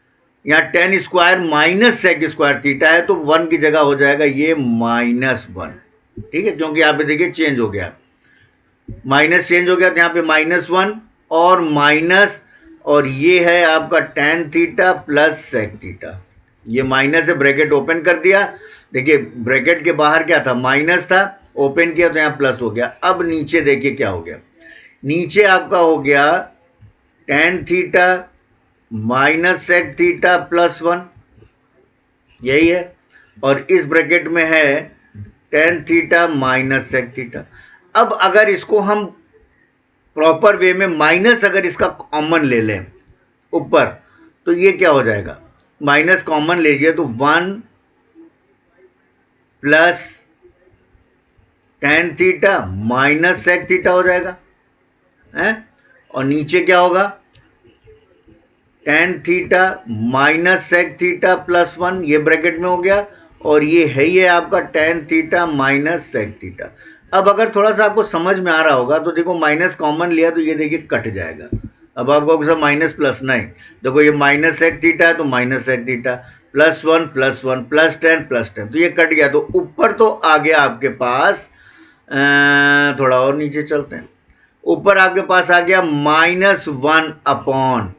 यहाँ tan square minus sec square theta है, तो 1 की जगह हो जाएगा ये -1, ठीक है, क्योंकि यहाँ पे देखिए चेंज हो गया, माइनस चेंज हो गया, तो यहाँ पे -1 और माइनस, और ये है आपका tan theta plus sec theta, ये माइनस है, ब्रैकेट ओपन कर दिया, देखिए ब्रैकेट के बाहर क्या था, माइनस था, ओपन किया तो यहाँ प्लस हो गया। अब नीचे देखिए क्या हो गया, नीचे आपका हो गया tan theta minus sec theta plus 1, यही है, और इस ब्रैकेट में है tan theta minus sec theta. अब अगर इसको हम प्रॉपर वे में माइनस अगर इसका कॉमन ले लें ऊपर, तो ये क्या हो जाएगा, माइनस कॉमन लीजिए तो 1 plus tan theta minus sec theta हो जाएगा है, और नीचे क्या होगा, tan theta minus sec theta plus 1, ये ब्रैकेट में हो गया, और ये है ये आपका tan theta minus sec theta. अब अगर थोड़ा सा आपको समझ में आ रहा होगा तो देखो माइनस कॉमन लिया तो ये देखिए कट जाएगा। अब आपको सब माइनस प्लस नहीं, देखो ये माइनस सेक थीटा है तो minus sec theta, plus 1 plus 1 plus 10 तो ये कट गया। तो ऊपर तो आ गया आपके पास, थोड़ा और नीचे चलते हैं, ऊपर आपके पास आ गया -1 upon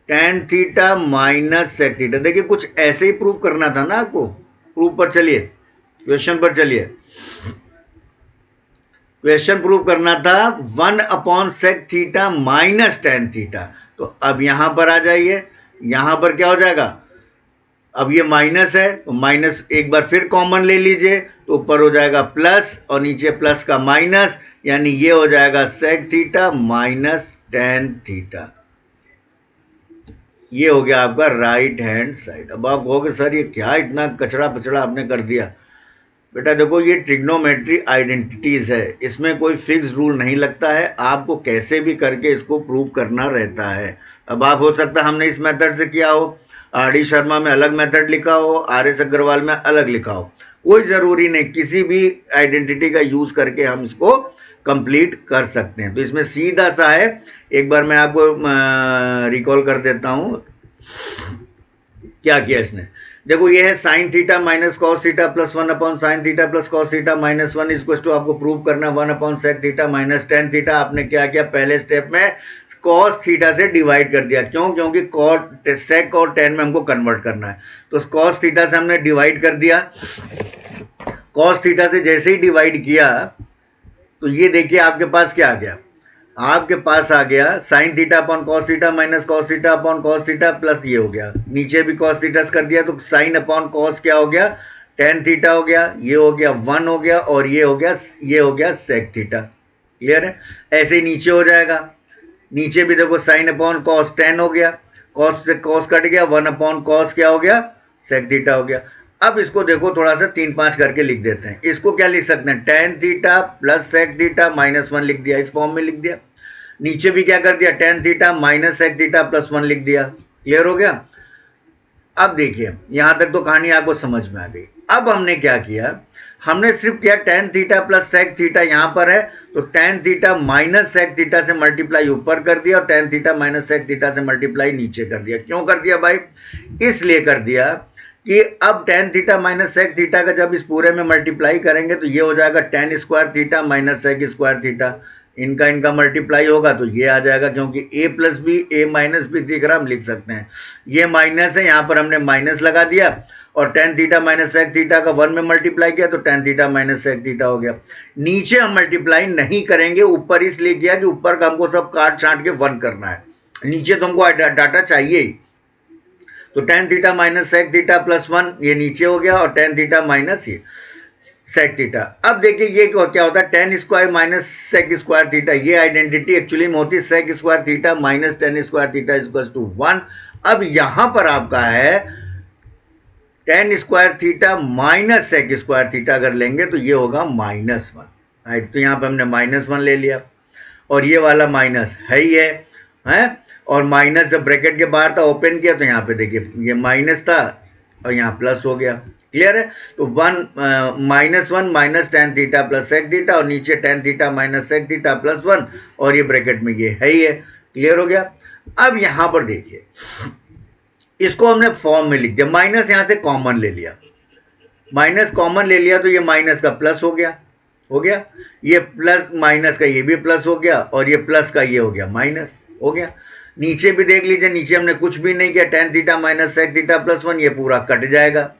tan theta minus sec theta. देखिए कुछ ऐसे ही प्रूव करना था ना आपको, प्रूफ पर चलिए, क्वेश्चन पर चलिए, क्वेश्चन प्रूव करना था 1 upon sec theta minus tan theta. तो अब यहां पर आ जाइए, यहां पर क्या हो जाएगा, अब ये माइनस है तो माइनस एक बार फिर कॉमन ले लीजिए, तो ऊपर हो जाएगा प्लस और नीचे प्लस का माइनस, यानी ये हो जाएगा sec theta minus tan theta. ये हो गया आपका राइट हैंड साइड। अब आप कहोगे सर ये क्या इतना कचरा पचड़ा आपने कर दिया। बेटा देखो ये ट्रिग्नोमेट्री आइडेंटिटीज है, इसमें कोई फिक्स रूल नहीं लगता है, आपको कैसे भी करके इसको प्रूव करना रहता है। अब आप हो सकता है हमने इस मेथड से किया हो, आर.डी. शर्मा में अलग मेथड लिखा हो, आर.एस. अग्रवाल में अलग लिखा हो, कोई ज़रूरी नहीं, किसी भी आइडेंटिटी का यूज़ करके हम इसको कंप्लीट कर सकते हैं। तो इसमें सीधा सा है, एक बार मैं आपको रिकॉल कर देता हूँ क्या किया इसने। देखो ये है sine theta minus cos theta plus 1 upon sine theta plus cos theta minus 1 equal to आपको प्रूव करना 1 upon sec theta minus tan theta. आपने क्या किया, पहले स्टेप में कॉस थीटा से डिवाइड कर दिया, क्यों, क्योंकि कॉट सेक और tan में हमको कन्वर्ट करना है, तो कॉस थीटा से हमने डिवाइड कर दिया। कॉस थीटा से जैसे ही डिवाइड किया तो ये देखिए आपके पास क्या आ गया, आपके पास आ गया sign theta upon cos theta minus cos theta upon cos theta plus ये हो गया, नीचे भी कॉस थीटा कर दिया तो साइन अपॉन कॉस क्या हो गया, tan थीटा हो गया, ये हो गया 1 हो गया, और ये हो गया सेक थीटा। क्लियर है, ऐसे ही नीचे हो जाएगा, नीचे भी देखो साइन अपॉन कॉस tan हो गया, कॉस से कॉस कट गया, 1 अपॉन कॉस क्या हो गया, सेक थीटा हो गया। अब इसको देखो थोड़ा सा 3-5 करके लिख देते हैं। इसको क्या लिख सकते हैं, tan theta plus sec theta minus 1 लिख दिया, इस फॉर्म में लिख दिया। नीचे भी क्या कर दिया, tan theta minus sec theta plus 1 लिख दिया। क्लियर हो गया। अब देखिए यहां तक तो कहानी आपको समझ में आ गई। अब हमने क्या किया, हमने सिर्फ किया tan theta plus sec theta यहां पर है, तो tan theta minus sec theta से मल्टीप्लाई ऊपर कर दिया और tan theta minus sec theta से मल्टीप्लाई नीचे कर दिया। क्यों कर दिया भाई, इसलिए कर दिया कि अब tan theta minus sec theta का जब इस पूरे में मल्टीप्लाई करेंगे तो ये हो जाएगा tan square theta minus sec square theta, इनका मल्टीप्लाई होगा तो ये आ जाएगा, क्योंकि a plus B a minus b दिख रहा, हम लिख सकते हैं ये माइनस है, यहाँ पर हमने माइनस लगा दिया, और tan theta minus sec theta का 1 में मल्टीप्लाई किया तो tan theta minus sec theta हो गया। नीचे हम मल्टीप्लाई नहीं करेंगे, ऊपर इसलिए किया कि ऊपर का हमको सब काट छाट के 1 करना है, नीचे तो हमको डाटा चाहिए ही। तो tan theta minus sec theta plus 1 ये नीचे हो गया, और tan थीटा माइनस ये सेक थीटा। अब देखिए ये क्या होता है, tan square minus sec square theta, ये आइडेंटिटी एक्चुअली में होती है sec square theta minus tan square theta equal to 1। अब यहां पर आपका है tan square theta minus sec square theta अगर लेंगे तो ये होगा -1, राइट। तो यहाँ पे हमने -1 ले लिया और ये वाला माइनस है ही है। और माइनस जब ब्रैकेट के बाहर था ओपन किया तो यहाँ पे देखिए ये माइनस था और यहाँ प्लस हो गया। क्लियर है? तो -1 minus tan theta plus sec theta और नीचे tan theta minus sec theta plus 1 और ये ब्रैकेट में ये है ही है। क्लियर हो गया? अब यहाँ पर देखिए इसको हमने फॉर्म में लिख दिया, माइनस यहाँ से कॉमन ले लिया, माइनस कॉमन ले लिया तो ये माइनस का प्लस हो गया, ये प्लस माइनस का ये भी प्लस हो गया और ये प्लस का ये हो गया माइनस हो गया। नीचे भी देख लीजिए, नीचे हमने कुछ भी नहीं किया, tan theta minus sec theta plus 1 ये पूरा कट जाएगा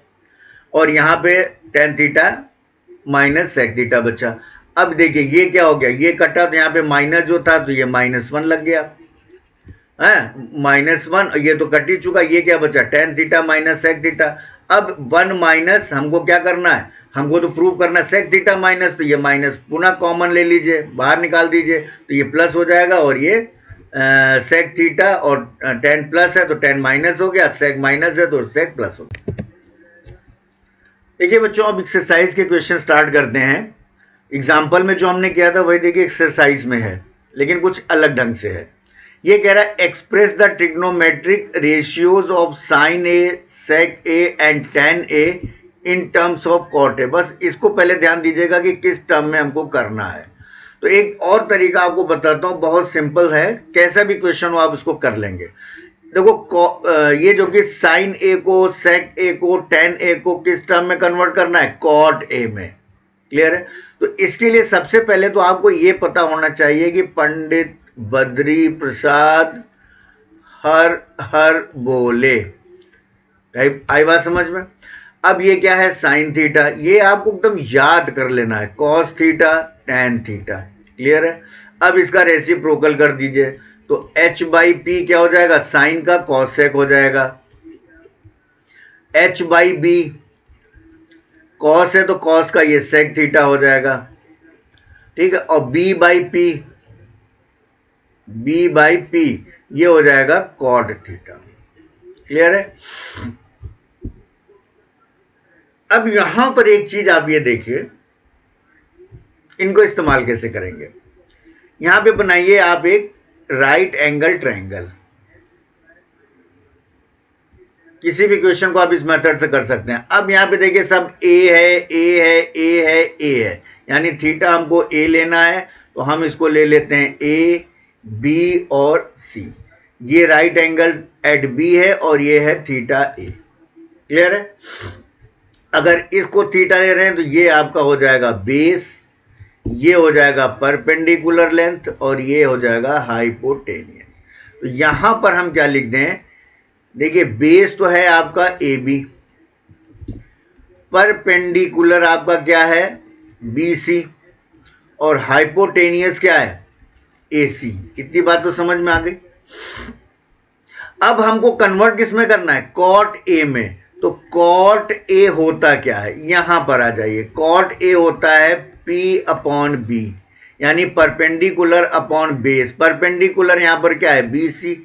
और यहाँ पे tan theta minus sec theta बचा। अब देखिए ये क्या हो गया, ये कटा तो यहाँ पे माइनस जो था तो ये -1 लग गया है, -1, ये तो कट ही चुका। ये क्या बचा, tan theta minus sec theta. अब 1 माइनस हमको क्या करना है, हमको तो प्रूव करना है सेक थीटा माइनस, तो ये माइनस पुनः कॉमन ले लीजिए, बाहर निकाल दीजिए तो ये प्लस हो जाएगा और ये सेक थीटा और टेन प्लस है तो टेन माइनस हो गया, सेक माइनस है तो सेक प्लस हो गया। देखिए बच्चों अब एक्सरसाइज के क्वेश्चन स्टार्ट करते हैं। एग्जाम्पल में जो हमने किया था वही देखिए एक्सरसाइज में है, लेकिन कुछ अलग ढंग से है। ये कह रहा है express the trigonometric ratios of sine A, sec A and tan A in terms of cot A. बस इसको पहले ध्यान दीजिएगा कि किस टर्म में हमको करना है। तो एक और तरीका आपको बताता हूँ, बहुत सिंपल है, कैसा भी क्वेश्चन हो आप इसको कर लेंगे। देखो ये जो कि साइन ए को, सेक ए को, टेन ए को किस टर्म में कन्वर्ट करना है, कॉट ए में। क्लियर है? तो इसके लिए सबसे पहले तो आपको ये पता होना चाहिए कि पंडित बद्री प्रसाद हर हर बोले। आई बात समझ में? अब ये क्या है, साइन थीटा, ये आपको एकदम याद कर लेना है, cos theta tan theta. Clear है? अब इसका रेसिप्रोकल कर दीजिए तो h/p क्या हो जाएगा, साइन का कॉसेक हो जाएगा, h/b कॉस है तो कॉस का ये सेक थीटा हो जाएगा। ठीक है? और b/p ये हो जाएगा कॉट थीटा। क्लियर है? अब यहां पर एक चीज आप ये देखिए, इनको इस्तेमाल कैसे करेंगे। यहां पे बनाइए आप एक राइट एंगल ट्रायंगल। किसी भी क्वेश्चन को आप इस मेथड से कर सकते हैं। अब यहां पे देखिए सब ए है, ए है, ए है, ए है, यानी थीटा हमको ए लेना है तो हम इसको ले लेते हैं ए, बी और सी। ये राइट एंगल एट बी है और ये है थीटा ए। क्लियर है? अगर इसको थीटा ले रहे हैं तो ये आपका हो जाएगा बेस, ये हो जाएगा परपेंडिकुलर लेंथ और ये हो जाएगा हाइपोटेनियस। तो यहां पर हम क्या लिख दें, देखिए बेस तो है आपका ए बी, परपेंडिकुलर आपका क्या है बी सी और हाइपोटेनियस क्या है ए सी। इतनी बात तो समझ में आ गई। अब हमको कन्वर्ट किस में करना है, कॉट ए में। तो कॉट ए होता क्या है, यहां पर आ जाइए, कॉट ए होता है P/B, यानी परपेंडिकुलर अपॉन बेस। परपेंडिकुलर यहां पर क्या है BC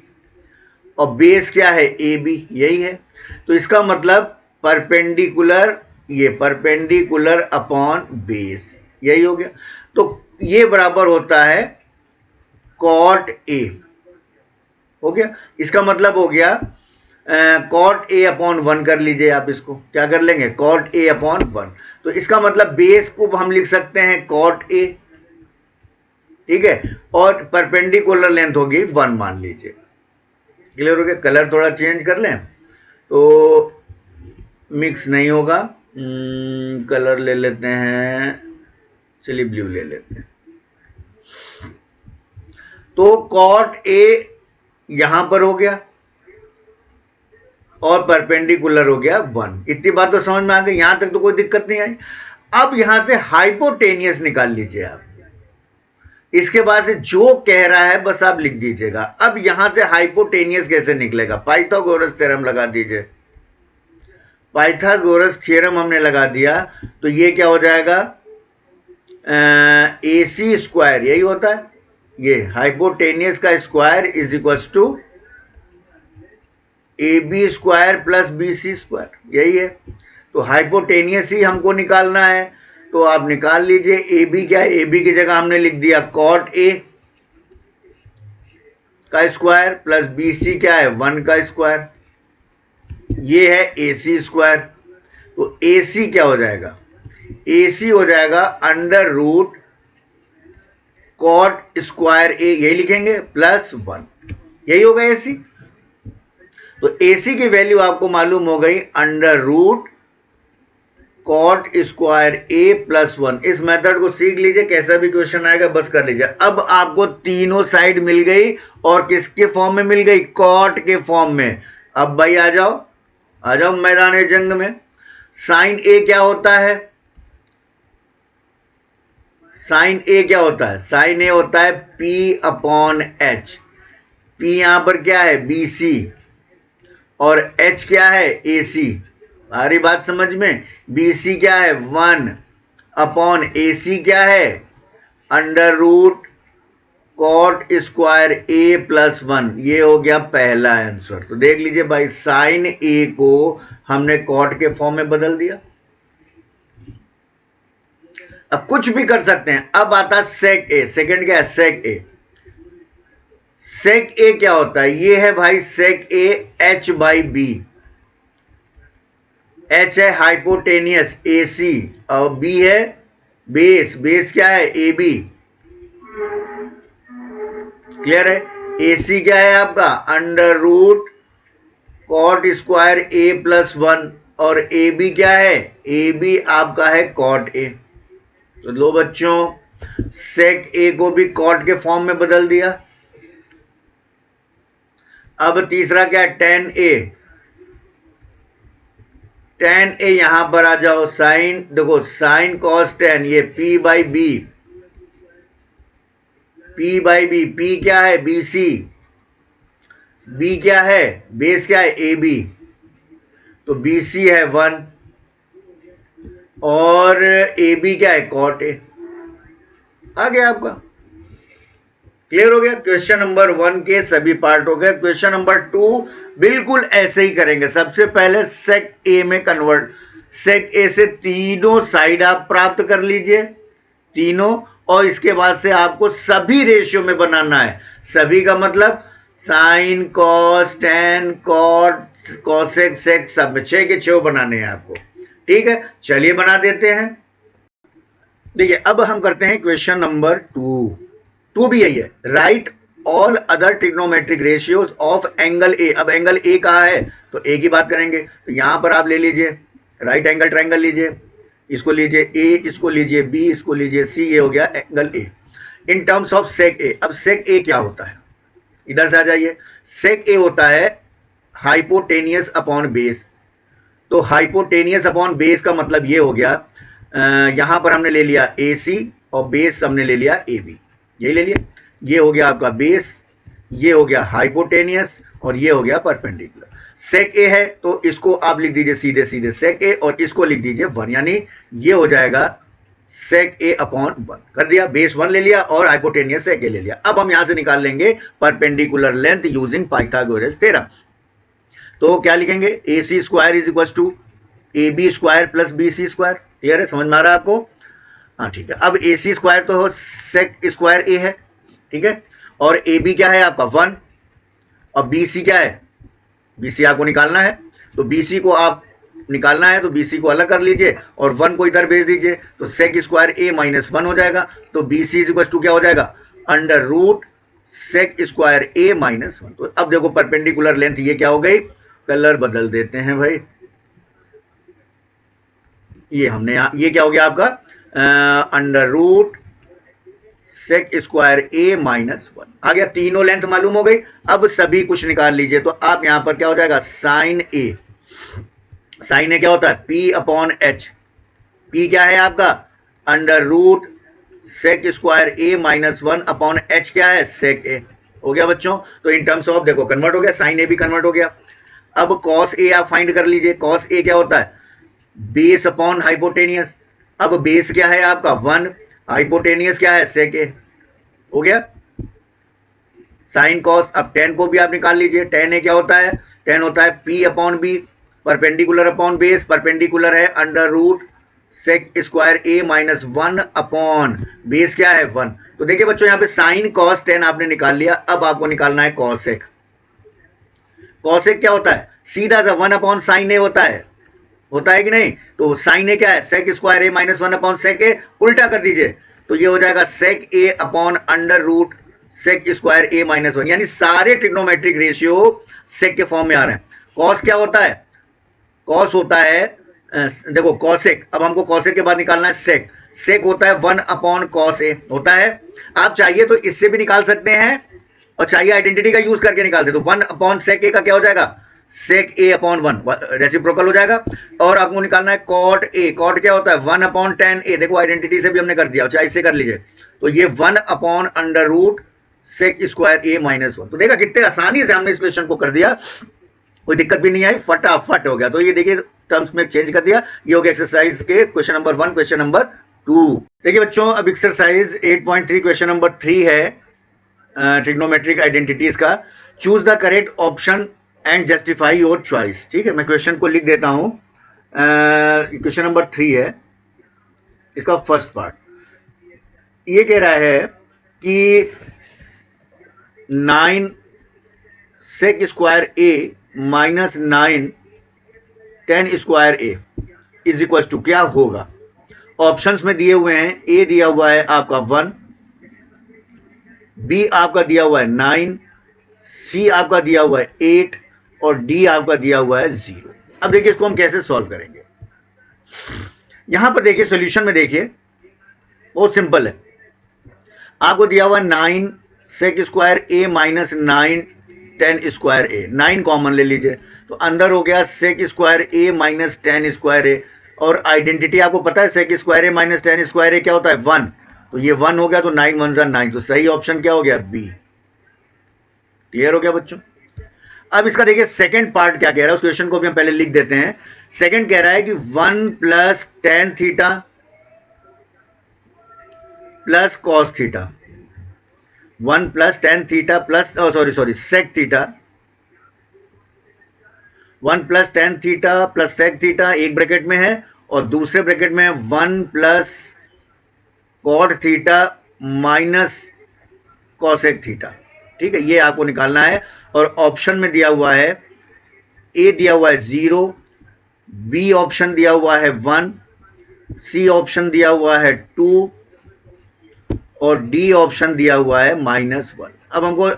और बेस क्या है AB, यही है। तो इसका मतलब परपेंडिकुलर, ये परपेंडिकुलर अपॉन बेस, यही हो गया। तो ये बराबर होता है कॉट ए, हो गया। इसका मतलब हो गया कॉट ए अपॉन 1 कर लीजिए आप, इसको क्या कर लेंगे, कॉट ए अपॉन 1। तो इसका मतलब बेस को हम लिख सकते हैं कॉट ए, ठीक है, और परपेंडिकुलर लेंथ होगी 1 मान लीजिए। क्लियर हो गया? कलर थोड़ा चेंज कर लें तो मिक्स नहीं होगा, कलर ले लेते हैं, चलिए ब्लू ले लेते हैं। तो कॉट ए यहां पर हो गया और परपेंडिकुलर हो गया 1। इतनी बात तो समझ में आ गई, यहां तक तो कोई दिक्कत नहीं आई। अब यहां से हाइपोटेनियस निकाल लीजिए आप, इसके बाद से जो कह रहा है बस आप लिख दीजिएगा। अब यहां से हाइपोटेनियस कैसे निकलेगा, पाइथागोरस थ्योरम लगा दीजिए। पाइथागोरस थ्योरम हमने लगा दिया तो ये क्या हो जाएगा, AC स्क्वायर, यही होता है, ये हाइपोटेनियस का square is equal to A B square plus B C square, यही है। तो हाइपोटेनियस ही हमको निकालना है, तो आप निकाल लीजिए। ए बी क्या है, ए बी की जगह हमने लिख दिया कॉट ए का स्क्वायर प्लस बी सी क्या है 1 का स्क्वायर, ये है ए सी स्क्वायर। तो ए सी क्या हो जाएगा, ए सी हो जाएगा under root cot square A, यही लिखेंगे प्लस 1, यही होगा ए सी। तो ए सी की वैल्यू आपको मालूम हो गई under root cot square A plus 1। इस मेथड को सीख लीजिए, कैसा भी क्वेश्चन आएगा बस कर लीजिए। अब आपको तीनों साइड मिल गई, और किसके फॉर्म में मिल गई, कॉट के फॉर्म में। अब भाई आ जाओ मैदान जंग में। साइन ए क्या होता है, साइन ए क्या होता है, साइन ए होता है P अपॉन एच। P यहां पर क्या है बी सी, और H क्या है ए सी। सारी बात समझ में। बी सी क्या है 1 अपॉन ए सी क्या है under root cot square A plus 1, ये हो गया पहला आंसर। तो देख लीजिए भाई, साइन ए को हमने कॉट के फॉर्म में बदल दिया। अब कुछ भी कर सकते हैं। अब आता सेक ए, सेकंड क्या है सेक ए। सेक ए क्या होता है, ये है भाई sec A H by B. H है हाइपोटेनियस ए सी, और बी है बेस, बेस क्या है ए बी। क्लियर है। ए सी क्या है आपका under root cot square A plus 1, और ए बी क्या है, ए बी आपका है कॉट ए। तो लो बच्चों, सेक ए को भी कॉट के फॉर्म में बदल दिया। अब तीसरा क्या है टेन ए। टेन ए यहां पर आ जाओ, साइन देखो साइन कॉस टेन, ये P by B, P by B. P क्या है बी सी, B क्या है बेस क्या है ए बी। तो बी सी है 1 और ए बी क्या है कॉट ए। आ गया आपका, क्लियर हो गया। क्वेश्चन नंबर 1 के सभी पार्ट हो गए। क्वेश्चन नंबर 2 बिल्कुल ऐसे ही करेंगे। सबसे पहले सेक ए में कन्वर्ट, सेक ए से तीनों साइड आप प्राप्त कर लीजिए, तीनों, और इसके बाद से आपको सभी रेशियो में बनाना है। सभी का मतलब sine cos tan cot cosec sec, सब में 6 के 6 बनाने हैं आपको। ठीक है, चलिए बना देते हैं। देखिए अब हम करते हैं क्वेश्चन नंबर 2 भी यही है, right all other trigonometric ratios of angle A. अब एंगल ए कहा है तो ए की बात करेंगे, तो यहां पर आप ले लीजिए राइट एंगल ट्रायंगल लीजिए, इसको लीजिए ए, इसको लीजिए बी, इसको लीजिए सी, ये हो गया angle A in terms of sec A. अब सेक ए क्या होता है, इधर से आ जाइए। सेक ए होता है हाइपोटेनियस अपॉन बेस। तो हाइपोटेनियस अपॉन बेस का मतलब ये हो गया, यहां पर हमने ले लिया ए सी और बेस हमने ले लिया ए बी, यही ले लिया। ये हो गया आपका बेस, ये हो गया हाइपोटेनियस, और ये हो गया परपेंडिकुलर। सेक ए है तो इसको आप लिख दीजिए सीधे सीधे सेक ए, और इसको लिख दीजिए 1, यानी ये हो जाएगा सेक ए अपॉन 1 कर दिया। बेस 1 ले लिया और हाइपोटेनियस सेक ए ले लिया। अब हम यहां से निकाल लेंगे perpendicular length using Pythagoras theorem. तो क्या लिखेंगे, A C square is equal to A B square plus B C square. Clear है, समझ में आ रहा है आपको। हाँ ठीक है। अब ए सी स्क्वायर तो सेक स्क्वायर ए है, ठीक है, और ए बी क्या है आपका 1, और बी सी क्या है, बी सी आपको निकालना है। तो बी सी को आप निकालना है तो बी सी को अलग कर लीजिए और 1 को इधर भेज दीजिए, तो सेक स्क्वायर ए माइनस 1 हो जाएगा। तो B C is equal to क्या हो जाएगा, under root sec square A minus 1। तो अब देखो परपेंडिकुलर लेंथ ये क्या हो गई, कलर बदल देते हैं भाई, ये हमने ये क्या हो गया आपका under root sec square A minus 1 आ गया। तीनों लेंथ मालूम हो गई। अब सभी कुछ निकाल लीजिए। तो आप यहां पर क्या हो जाएगा, साइन ए, साइन ए क्या होता है P अपॉन एच। P क्या है आपका under root sec square A minus 1 upon H क्या है सेक ए। हो गया बच्चों। तो इन टर्म्स ऑफ देखो कन्वर्ट हो गया, साइन ए भी कन्वर्ट हो गया। अब कॉस ए आप फाइंड कर लीजिए। कॉस ए क्या होता है बेस अपॉन हाइपोटेनियस। अब बेस क्या है आपका 1, हाइपोटेनियस क्या है सेक ए। हो गया साइन कॉस। अब टेन को भी आप निकाल लीजिए। टेन ए क्या होता है, 10 होता है p upon B, perpendicular upon base, perpendicular है under root sec square a minus 1 upon base क्या है 1। तो देखिए बच्चों यहाँ पे साइन कॉस 10 आपने निकाल लिया, अब आपको निकालना है कॉसेक। कॉसेक क्या होता है, सीधा सा 1 अपॉन साइन ए होता है कि नहीं। तो साइन ए क्या है, sec square A minus 1 upon sec A, उल्टा कर दीजिए तो ये हो जाएगा sec A upon under root sec square A minus 1, यानी सारे ट्रिग्नोमेट्रिक रेशियो सेक के फॉर्म में आ रहे हैं। कॉस क्या होता है, कॉस होता है देखो कॉसेक, अब हमको कॉसेक के बाद निकालना है सेक। सेक होता है 1 अपॉन कॉस ए होता है। आप चाहिए तो इससे भी निकाल सकते हैं और चाहिए आइडेंटिटी का यूज करके निकालते, तो 1 अपॉन सेक ए का क्या हो जाएगा, सेक ए अपॉन 1 रेसिप्रोकल हो जाएगा। और आपको निकालना है कॉट ए, कॉट क्या होता है 1 अपॉन टेन ए, देखो आइडेंटिटी से भी हमने कर दिया, चाहे इससे कर लीजिए, तो ये 1 upon under root sec square A minus 1। तो देखा कितने आसानी से हमने इस क्वेश्चन को कर दिया, कोई दिक्कत भी नहीं आई, फटाफट हो गया। तो ये देखिए टर्म्स में चेंज कर दिया। ये हो गया एक्सरसाइज के क्वेश्चन नंबर 1। क्वेश्चन नंबर 2 देखिए बच्चों, अब एक्सरसाइज 8.3 क्वेश्चन नंबर 3 है ट्रिग्नोमेट्रिक आइडेंटिटीज का। Choose the correct option and justify your choice. ठीक है, मैं क्वेश्चन को लिख देता हूं। क्वेश्चन नंबर 3 है, इसका फर्स्ट पार्ट ये कह रहा है कि 9 sec square A minus 9 10 square A is equal to क्या होगा। ऑप्शंस में दिए हुए हैं, ए दिया हुआ है आपका 1, बी आपका दिया हुआ है 9, सी आपका दिया हुआ है 8 और डी आपका दिया हुआ है 0। अब देखिए इसको हम कैसे सॉल्व करेंगे। यहां पर देखिए सॉल्यूशन में देखिए बहुत सिंपल है, आपको दिया हुआ 9 sec square A minus 9 10 square A, 9 common ले लीजिए तो अंदर हो गया सेक स्क्वायर ए माइनस 10 स्क्वायर ए, और आइडेंटिटी आपको पता है sec square A minus 10 square ए क्या होता है 1, तो ये 1 हो गया, तो 9 1 9, तो सही ऑप्शन क्या हो गया बी। क्लियर हो गया बच्चों। अब इसका देखिए सेकंड पार्ट क्या कह रहा है, उस क्वेश्चन को भी हम पहले लिख देते हैं। सेकंड कह रहा है कि 1 plus tan theta plus cos theta, 1 plus tan theta plus sorry sec theta, 1 plus tan theta plus sec theta एक ब्रैकेट में है, और दूसरे ब्रैकेट में 1 plus cot theta minus cosec theta. ठीक है, ये आपको निकालना है। और ऑप्शन में दिया हुआ है, ए दिया हुआ है 0, बी ऑप्शन दिया हुआ है 1, सी ऑप्शन दिया हुआ है 2 और डी ऑप्शन दिया हुआ है -1। अब हमको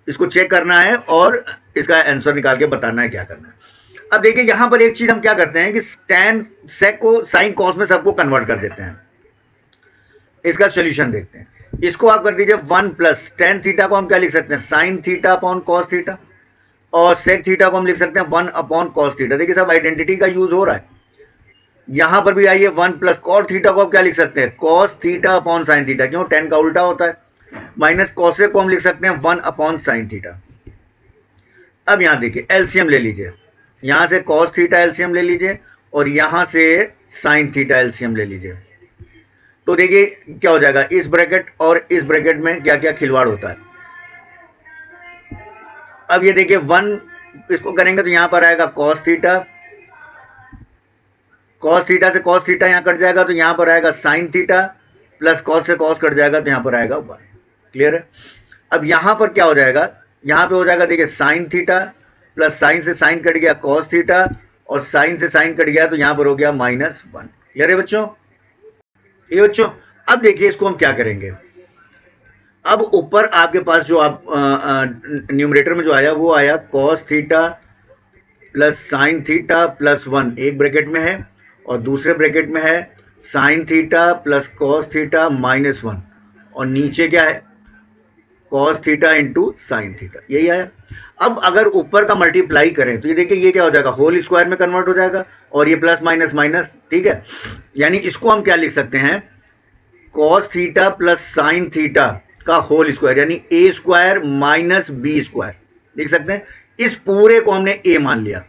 इसको चेक करना है और इसका आंसर निकाल के बताना है क्या करना है। अब देखिए यहां पर एक चीज हम क्या करते हैं कि टैन सेक को साइन कॉस में सबको कन्वर्ट कर देते हैं। इसका सॉल्यूशन देखते हैं। इसको आप कर दीजिए 1 प्लस टेन थीटा को हम क्या लिख सकते हैं sign theta upon cos theta, और सेक थीटा को हम लिख सकते हैं 1 अपॉन कॉस थीटा। देखिए सब आइडेंटिटी का यूज हो रहा है। यहां पर भी आइए 1 प्लस कॉट थीटा को आप क्या लिख सकते हैं cos theta upon sine theta, क्यों 10 का उल्टा होता है, माइनस कॉसेक को हम लिख सकते हैं 1 अपॉन साइन थीटा। अब यहां देखिए एलसीएम ले लीजिए, यहां से कॉस थीटा एलसीएम ले लीजिए और यहां से साइन थीटा एलसीएम ले लीजिए, तो देखिए क्या हो जाएगा, इस ब्रैकेट और इस ब्रैकेट में क्या क्या खिलवाड़ होता है। अब ये देखिए 1 इसको करेंगे तो यहां पर आएगा कॉस थीटा, कॉस थीटा से कॉस थीटा यहां कट जाएगा तो यहां पर आएगा साइन थीटा, प्लस कॉस से कॉस कट जाएगा तो यहां पर आएगा 1। क्लियर है। अब यहां पर क्या हो जाएगा, यहां पे हो जाएगा देखिए साइन थीटा प्लस साइन से साइन कट गया कॉस थीटा, और साइन से साइन कट गया तो यहां पर हो गया -1। क्लियर है बच्चों। ये बच्चों अब देखिए इसको हम क्या करेंगे। अब ऊपर आपके पास जो आप न्यूमरेटर में जो आया वो आया cos theta plus sine theta plus 1 एक ब्रैकेट में है, और दूसरे ब्रैकेट में है sine theta plus cos theta -1, और नीचे क्या है cos theta into sine theta, यही आया। अब अगर ऊपर का मल्टीप्लाई करें तो ये देखिए ये क्या हो जाएगा होल स्क्वायर में कन्वर्ट हो जाएगा, और ये प्लस माइनस माइनस। ठीक है, यानी इसको हम क्या लिख सकते हैं cos theta plus sine theta का होल स्क्वायर, यानी ए स्क्वायर माइनस बी स्क्वायर लिख सकते हैं। इस पूरे को हमने ए मान लिया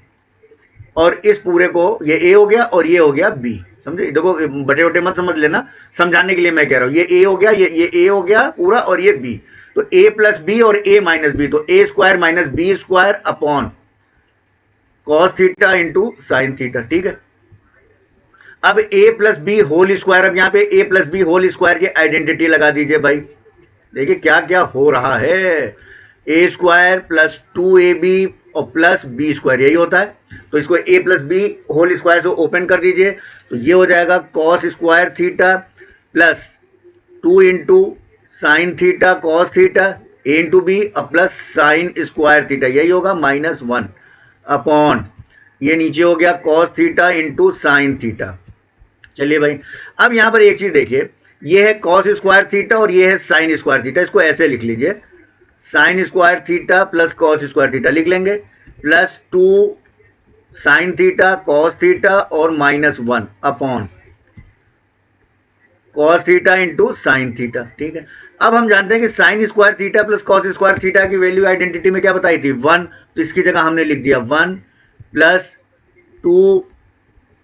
और इस पूरे को ये ए हो गया और ये हो गया बी। समझे, देखो बटे बटे मत समझ लेना, समझाने के लिए मैं कह रहा हूं। ये ए हो गया, ये ए हो गया पूरा, और ये बी, तो ए प्लस बी और ए माइनस बी, तो A square minus B square upon cos theta into sine theta, ठीक है। अब a plus B whole square, अब यहाँ पे a plus B whole square की आइडेंटिटी लगा दीजिए भाई। देखिए क्या क्या हो रहा है, a स्क्वायर प्लस 2ab और प्लस बी स्क्वायर, यही होता है। तो इसको a plus B whole square से ओपन कर दीजिए, तो ये हो जाएगा cos square theta plus 2 into sine theta cos theta a into b और प्लस साइन स्क्वायर थीटा, यही होगा -1 अपॉन ये नीचे हो गया cos theta into sine theta. चलिए भाई, अब यहां पर एक चीज देखिए, ये है कॉस स्क्वायर थीटा और ये है साइन स्क्वायर थीटा, इसको ऐसे लिख लीजिए, sign square theta plus cos square theta लिख लेंगे, plus 2 sign theta cos theta और -1 upon cos theta into sine theta, ठीक है। अब हम जानते हैं कि sine square theta plus cos square theta की वैल्यू आइडेंटिटी में क्या बताई थी, 1, तो इसकी जगह हमने लिख दिया 1 plus 2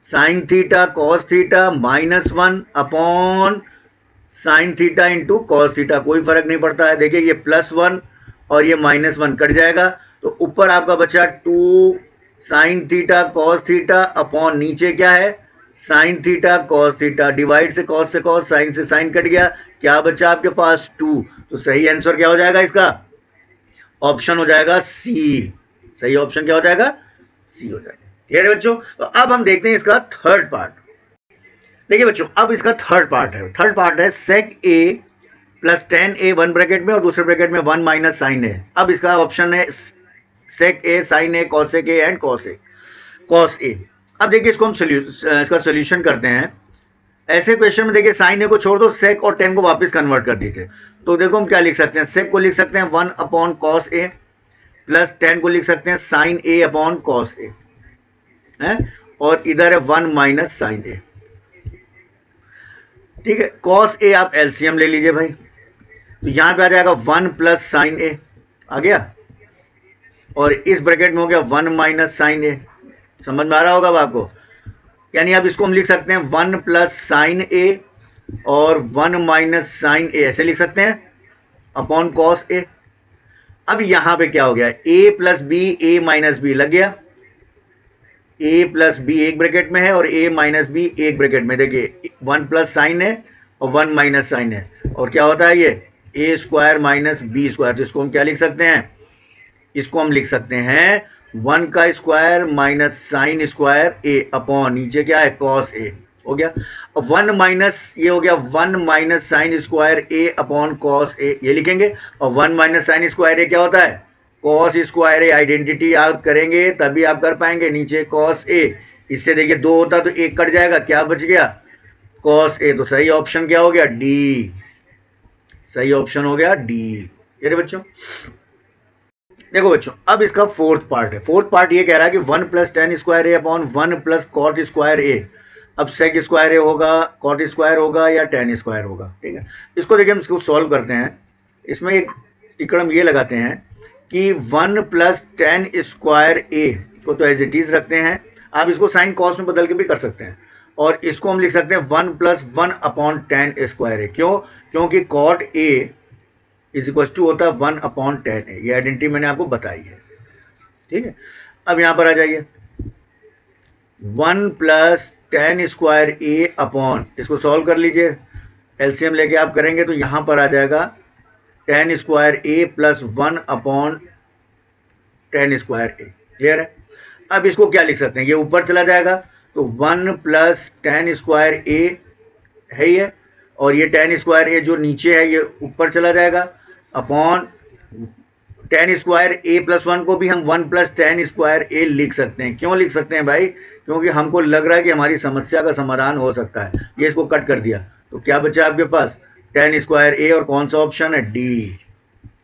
sign theta cos theta -1 upon sine theta into cos theta, कोई फर्क नहीं पड़ता है। देखिए ये +1 और ये -1 कट जाएगा, तो ऊपर आपका बचा 2 sign theta cos theta upon नीचे क्या है sine theta cos theta, divide से कॉस साइन से साइन कट गया, क्या बचा आपके पास 2। तो सही आंसर क्या हो जाएगा इसका, ऑप्शन हो जाएगा सी। सही ऑप्शन क्या हो जाएगा, सी हो जाएगा। ठीक है बच्चों, तो अब हम देखते हैं इसका थर्ड पार्ट। देखिए बच्चों, अब इसका थर्ड पार्ट है sec a plus 10a one bracket में और दूसरे ब्रैकेट में 1 माइनस साइन a। अब इसका ऑप्शन है sec a sin a cos a and cos a। अब देखिए इसको हम इसका सोल्यूशन करते हैं। ऐसे क्वेश्चन में देखिए साइन ए को छोड़ दो, sec और 10 को वापस कन्वर्ट कर दीजिए। तो देखो हम क्या लिख सकते हैं, sec को लिख सकते हैं 1 अपॉन कॉस ए प्लस 10 को लिख सकते हैं साइन ए अपॉन कॉस ए है, और इधर है 1 माइनस साइन ए। ठीक है, कॉस ए आप एलसीएम ले लीजिए भाई, तो यहां पे आ जाएगा 1 प्लस साइन ए आ गया, और इस ब्रैकेट में हो गया 1 माइनस साइन ए। समझ में आ रहा होगा अब आपको, यानी अब इसको हम लिख सकते हैं 1 प्लस साइन ए और 1 माइनस साइन ए, ऐसे लिख सकते हैं अपॉन कॉस ए। अब यहां पे क्या हो गया, a plus B A minus b लग गया, a प्लस बी एक ब्रैकेट में है और a माइनस बी एक ब्रैकेट में। देखिए 1 प्लस साइन है और 1 माइनस साइन है, और क्या होता है ये a square minus B square. तो इसको हम क्या लिख सकते हैं, इसको हम लिख सकते हैं 1 का square minus sine square a upon नीचे क्या है कॉस a हो गया, और 1 माइनस ये हो गया 1 minus sine square a upon cos a, ये लिखेंगे। और 1 माइनस साइन स्क्वायर a क्या होता है, कॉस स्क्वायर ए। आइडेंटिटी आप करेंगे तभी आप कर पाएंगे, नीचे कॉस ए, इससे देखिए 2 होता तो 1 कट जाएगा, क्या बच गया कॉस ए। तो सही ऑप्शन क्या हो गया, डी। सही ऑप्शन हो गया डी। ये बच्चों देखो बच्चों, अब इसका फोर्थ पार्ट है। फोर्थ पार्ट ये कह रहा है कि 1 plus tan square A upon 1 plus cot square A. अब सेक स्क्वायर ए होगा, कॉट स्क्वायर होगा या टेन स्क्वायर होगा। ठीक है, इसको देखिए हम इसको सॉल्व करते हैं। इसमें एक टिकड़म ये लगाते हैं कि 1 प्लस टेन स्क्वायर ए को तो एज इट इज रखते हैं, आप इसको साइन कॉस में बदल के भी कर सकते हैं, और इसको हम लिख सकते हैं 1 plus 1 upon tan square A. क्यों, क्योंकि cot A is equal to होता है 1 अपॉन टेन ए। ये आइडेंटिटी मैंने आपको बताई है। ठीक है, अब यहां पर आ जाइए, 1 plus tan square A upon, इसको सॉल्व कर लीजिए, एलसीएम लेके आप करेंगे तो यहां पर आ जाएगा ten square A plus 1 upon tan square A. Clear है, अब इसको क्या लिख सकते हैं, ये ऊपर चला जाएगा तो 1 प्लस टेन स्क्वायर ए है ही है, और ये टेन स्क्वायर ए जो नीचे है ये ऊपर चला जाएगा upon tan square A plus 1 को भी हम 1 प्लस टेन स्क्वायर ए लिख सकते हैं। क्यों लिख सकते हैं भाई, क्योंकि हमको लग रहा है कि हमारी समस्या का समाधान हो सकता है। ये इसको कट कर दिया तो क्या बचा आपके पास, टेन स्क्वायर ए, और कौन सा ऑप्शन है, डी।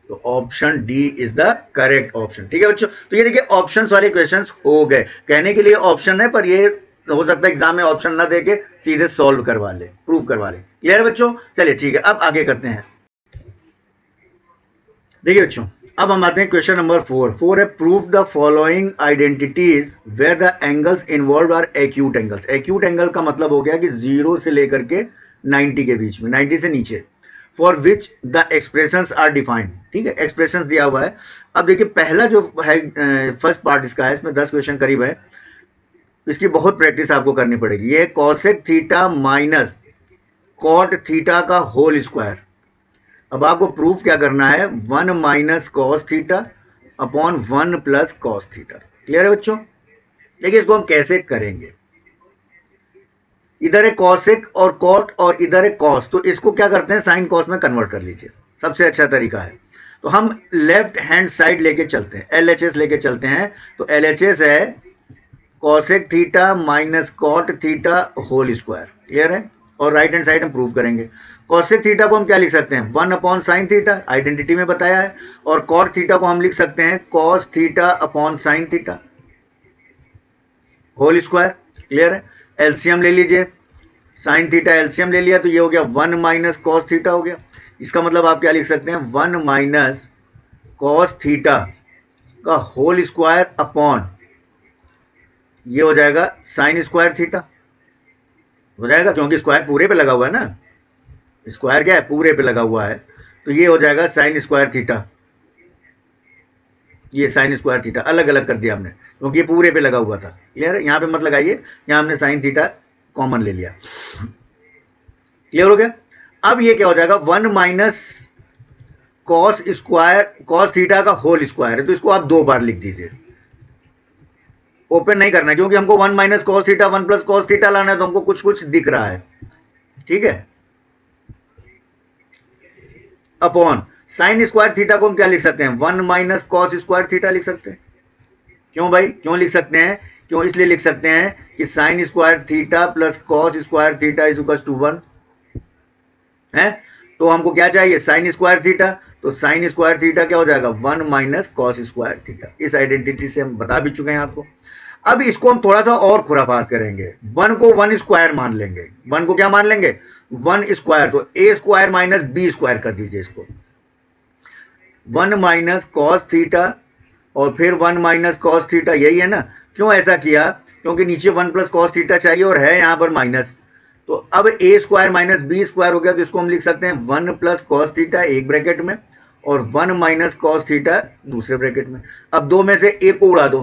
तो option D is the correct option. ठीक है बच्चों, तो ये देखिए ऑप्शंस वाले क्वेश्चंस हो गए। कहने के लिए ऑप्शन है, पर ये हो सकता है एग्जाम में ऑप्शन ना देके सीधे सॉल्व करवा ले, प्रूव करवा ले। क्लियर है बच्चों, चलिए ठीक है, अब आगे करते हैं। देखिए बच्चों, अब हम आते हैं क्वेश्चन नंबर 4 है, prove the following identities where the angles involved are acute angles. Acute angle का मतलब हो गया कि 0 से लेकर के 90 के बीच में, 90 से नीचे। For which the expressions are defined. ठीक है, एक्सप्रेशंस दिया हुआ है। अब देखिए पहला जो है फर्स्ट पार्ट इसका है, इसमें 10 क्वेश्चन करीब है, इसकी बहुत प्रैक्टिस आपको करनी पड़ेगी। ये cosec theta minus cot theta का होल स्क्वायर। अब आपको प्रूफ क्या करना है, 1 minus cos theta upon 1 plus cos theta. Clear है बच्चों? देखिए इसको हम कैसे करेंगे, इधर है कॉसेक और कॉट और इधर है कॉस, तो इसको क्या करते हैं साइन कॉस में कन्वर्ट कर लीजिए, सबसे अच्छा तरीका है। तो हम लेफ्ट हैंड साइड लेके चलते हैं, LHS लेके चलते हैं। तो LHS है cosec theta minus cot theta whole square. Clear है? और राइट हैंड साइड हम प्रूव करेंगे। कॉसेक थीटा को हम क्या लिख सकते हैं, 1 अपॉन साइन थीटा, आइडेंटिटी में बताया है। और कॉट थीटा को हम लिख सकते हैं cos theta upon sine theta whole square. Clear है? एलसीएम ले लीजिए, साइन थीटा एलसीएम ले लिया तो ये हो गया 1 माइनस कॉस थीटा हो गया। इसका मतलब आप क्या लिख सकते हैं, 1 माइनस कॉस थीटा का होल स्क्वायर अपॉन ये हो जाएगा साइन स्क्वायर थीटा हो जाएगा, क्योंकि स्क्वायर पूरे पे लगा हुआ है ना, स्क्वायर क्या है, पूरे पे लगा हुआ है। तो ये हो जाएगा साइन स्क्वायर थीटा, ये साइन स्क्वायर थीटा अलग अलग कर दिया हमने क्योंकि ये पूरे पे लगा हुआ था। क्लियर है? यहाँ पे मत लगाइए, यहाँ हमने साइन थीटा कॉमन ले लिया। क्लियर हो गया? अब ये क्या हो जाएगा, 1 minus cos square, cos theta का होल स्क्वायर है तो इसको आप 2 बार लिख दीजिए, ओपन नहीं करना क्योंकि हमको 1 minus cos theta 1 plus cos theta लाना है, तो हमको कुछ कुछ दिख रहा है। ठीक है? अपॉन साइन स्क्वायर थीटा को हम क्या लिख सकते हैं, 1 माइनस कॉस स्क्वायर थीटा लिख सकते हैं। क्यों भाई, क्यों लिख सकते हैं, क्यों इसलिए लिख सकते हैं कि sine square theta plus cos square theta is equal to 1 है। तो हमको क्या चाहिए, साइन स्क्वायर थीटा, तो साइन स्क्वायर थीटा क्या हो जाएगा, 1 माइनस कॉस स्क्वायर थीटा। इस आइडेंटिटी से हम बता भी चुके हैं आपको। अब इसको हम थोड़ा सा और खुराफात करेंगे, 1 को 1 स्क्वायर मान लेंगे। 1 को क्या मान लेंगे, 1 स्क्वायर, तो A square minus B square कर दीजिए इसको। 1 माइनस कॉस थीटा और फिर 1 माइनस कॉस थीटा, यही है ना। क्यों ऐसा किया, क्योंकि नीचे 1 प्लस कॉस थीटा चाहिए और है यहाँ पर माइनस, तो अब ए स्क्वायर माइनस बी स्क्वायर हो गया, तो इसको हम लिख सकते हैं 1 प्लस कॉस थीटा एक ब्रैकेट में और 1 माइनस कॉस थीटा दूसरे ब्रैकेट में। अब 2 में से एक को उड़ा दो,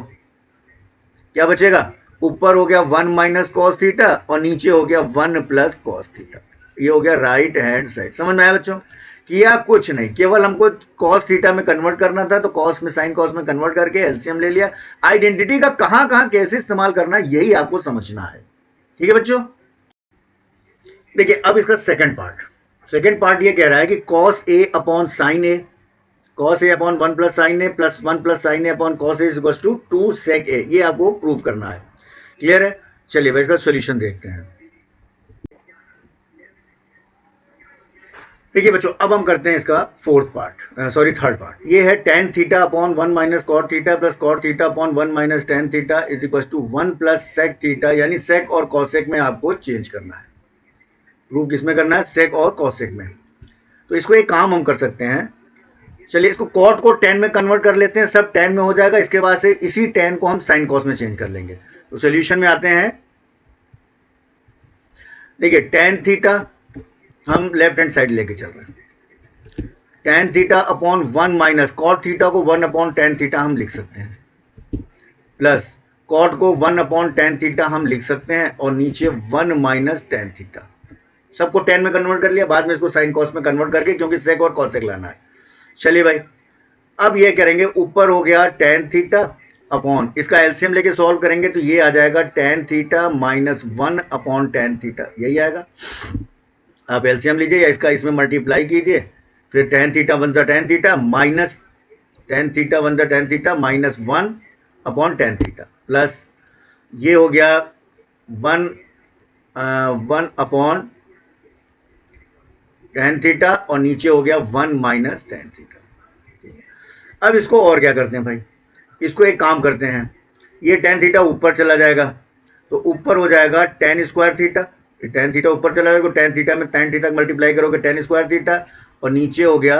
क्या बचेगा, ऊपर हो गया 1 माइनस कॉस थीटा और नीचे हो गया 1 प्लस कॉस थीटा। ये हो गया राइट हैंड साइड। समझ में आया बच्चों? किया कुछ नहीं, केवल हमको कॉस थीटा में कन्वर्ट करना था, तो कॉस में साइन कॉस में कन्वर्ट करके एलसीएम ले लिया। आइडेंटिटी का कहां कहां कैसे इस्तेमाल करना यही आपको समझना है। ठीक है बच्चों? देखिए अब इसका सेकंड पार्ट ये कह रहा है कि cos A upon sine A, cos A upon 1 plus sine A plus 1 plus sine A upon cos A is equal to 2 sec A, ये आपको प्रूव करना है। क्लियर है? चलिए भाई इसका सॉल्यूशन देखते हैं। देखिए बच्चों अब हम करते हैं इसका थर्ड पार्ट। ये है tan theta upon 1 minus cot theta plus cot theta upon 1 minus tan theta is equal to 1 plus sec theta, यानी सेक और कॉसेक में आपको चेंज करना है। प्रूव किसमें करना है, सेक और कॉसेक में। तो इसको एक काम हम कर सकते हैं, चलिए इसको कॉट को tan में कन्वर्ट कर लेते हैं, सब tan में हो जाएगा। इसके बाद से इसी tan को हम साइन कॉस में चेंज कर लेंगे। तो सोल्यूशन में आते हैं। देखिए tan थीटा हम लेफ्ट हैंड साइड लेके चल रहे हैं, tan theta upon 1 minus cot theta को 1 अपॉन tan थीटा हम लिख सकते हैं, प्लस कॉट को 1 अपॉन tan थीटा हम लिख सकते हैं और नीचे 1 माइनस tan थीटा। सबको tan में कन्वर्ट कर लिया, बाद में इसको साइन कॉस में कन्वर्ट करके, क्योंकि सेक और कॉसेक लाना है। चलिए भाई अब ये करेंगे, ऊपर हो गया tan थीटा अपॉन, इसका एलसीएम लेके सॉल्व करेंगे तो ये आ जाएगा tan theta minus 1 upon tan theta, यही आएगा। आप एलसीएम लीजिए या इसका इसमें मल्टीप्लाई कीजिए, फिर tan थीटा 1 सा tan theta minus tan theta 1 सा tan theta minus 1 upon tan theta, plus ये हो गया 1 अपॉन tan थीटा और नीचे हो गया 1 माइनस tan थीटा। अब इसको और क्या करते हैं भाई, इसको एक काम करते हैं, ये tan थीटा ऊपर चला जाएगा तो ऊपर हो जाएगा tan square theta, tan theta ऊपर चला जाएगा, tan थीटा में tan थीटा मल्टीप्लाई करोगे tan स्क्वायर थीटा और नीचे हो गया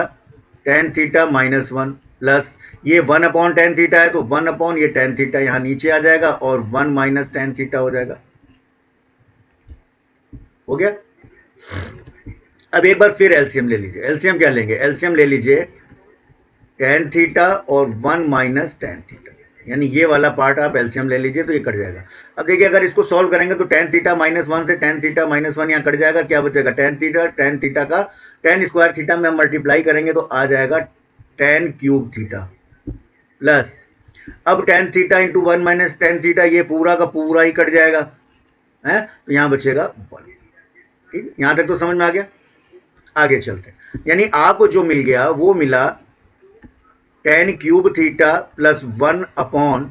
tan थीटा माइनस 1, प्लस ये 1 अपॉन tan थीटा है तो 1 अपॉन ये tan थीटा यहाँ नीचे आ जाएगा और 1 माइनस tan थीटा हो जाएगा। हो गया? अब एक बार फिर एलसीएम ले लीजिए। एलसीएम क्या लेंगे? एलसीएम ले लीजिए टेन थीटा और 1 माइनस टेन थीटा, यानी ये वाला पार्ट आप एलसीएम ले लीजिए तो ये कट जाएगा। अब देखिए अगर इसको सॉल्व करेंगे तो टेन थीटा माइनस वन से टेन थीटा माइनस वन यहाँ कट जाएगा, क्या बचेगा? टेन थीटा का टेन स्क्वायर थीटा में हम मल्टीप्लाई करेंगे तो आ जाएगा टेन क्यूब थीटा प्लस, अब ten theta into one minus tan theta, ये पूरा का पूरा ही कट जाएगा है, तो यहाँ बचेगा वन। ठीक, यहाँ तक तो समझ में आ गया। आगे चलते हैं, यानी आपको जो मिल गया वो मिला ten cube theta plus one upon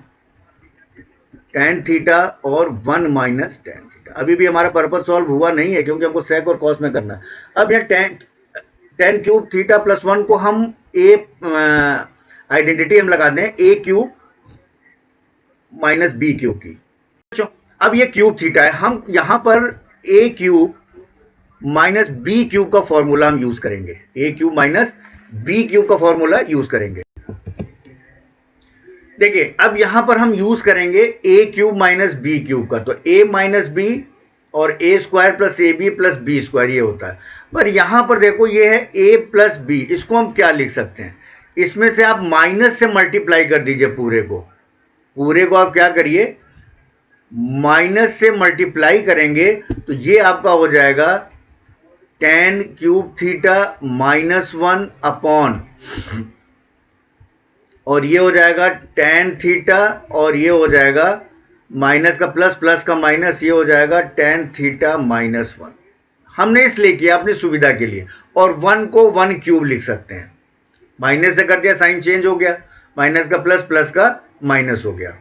tan theta और वन माइनस टेन थीटा। अभी भी हमारा पर्पस सॉल्व हुआ नहीं है क्योंकि हमको सेक और कॉस में करना है। अब यह ten cube theta plus one को हम ए आइडेंटिटी हम लगा दें ए क्यूब माइनस बी क्यूब की। अब ये क्यूब थीटा है, हम यहां पर ए क्यूब माइनस बी क्यूब का फॉर्मूला हम यूज करेंगे, ए क्यूब माइनस बी क्यूब का फॉर्मूला यूज करेंगे। देखिए अब यहां पर हम यूज करेंगे ए क्यूब माइनस बी क्यूब का, तो ए माइनस बी और A square plus A B plus B square ये होता है। पर यहां पर देखो ये है ए प्लस बी, इसको हम क्या लिख सकते हैं? इसमें से आप माइनस से मल्टीप्लाई कर दीजिए पूरे को आप क्या करिए माइनस से मल्टीप्लाई करेंगे तो ये आपका हो जाएगा ten cube theta minus one upon, और ये हो जाएगा टेन थीटा और ये हो जाएगा माइनस का प्लस प्लस का माइनस, ये हो जाएगा टेन थीटा माइनस वन। हमने इसलिए किया अपनी सुविधा के लिए, और वन को वन क्यूब लिख सकते हैं, माइनस से कर दिया साइन चेंज हो गया, माइनस का प्लस प्लस का माइनस हो गया।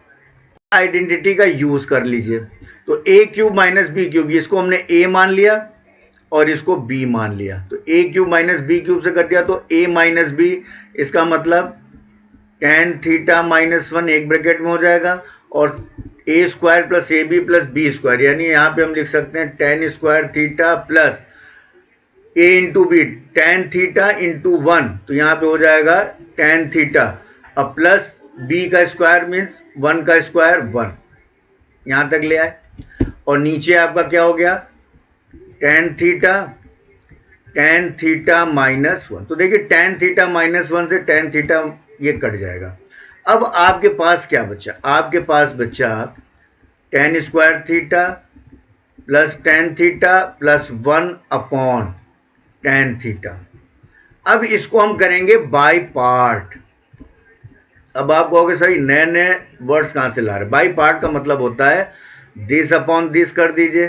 आइडेंटिटी का यूज कर लीजिए, तो A cube minus B cube, इसको हमने ए मान लिया और इसको बी मान लिया, तो A cube minus B cube से कर दिया तो ए माइनस बी, इसका मतलब टेन थीटा माइनस वन एक ब्रैकेट में हो जाएगा, और A square plus A B plus B square, यानी यहाँ पे हम लिख सकते हैं tan square theta plus A into B, tan theta into one, तो यहाँ पे हो जाएगा टेन थीटा, अब प्लस बी का स्क्वायर मीन्स वन का स्क्वायर वन, यहाँ तक ले आए। और नीचे आपका क्या हो गया टेन थीटा माइनस वन, तो देखिए टेन थीटा माइनस वन से टेन थीटा ये कट जाएगा। अब आपके पास क्या बचा? आपके पास बचा ten square theta plus tan theta plus one upon ten theta. अब इसको हम करेंगे बाय पार्ट। अब आप कहोगे सही नए नए वर्ड्स कहां से ला रहे? बाय पार्ट का मतलब होता है दिस अपॉन दिस कर दीजिए,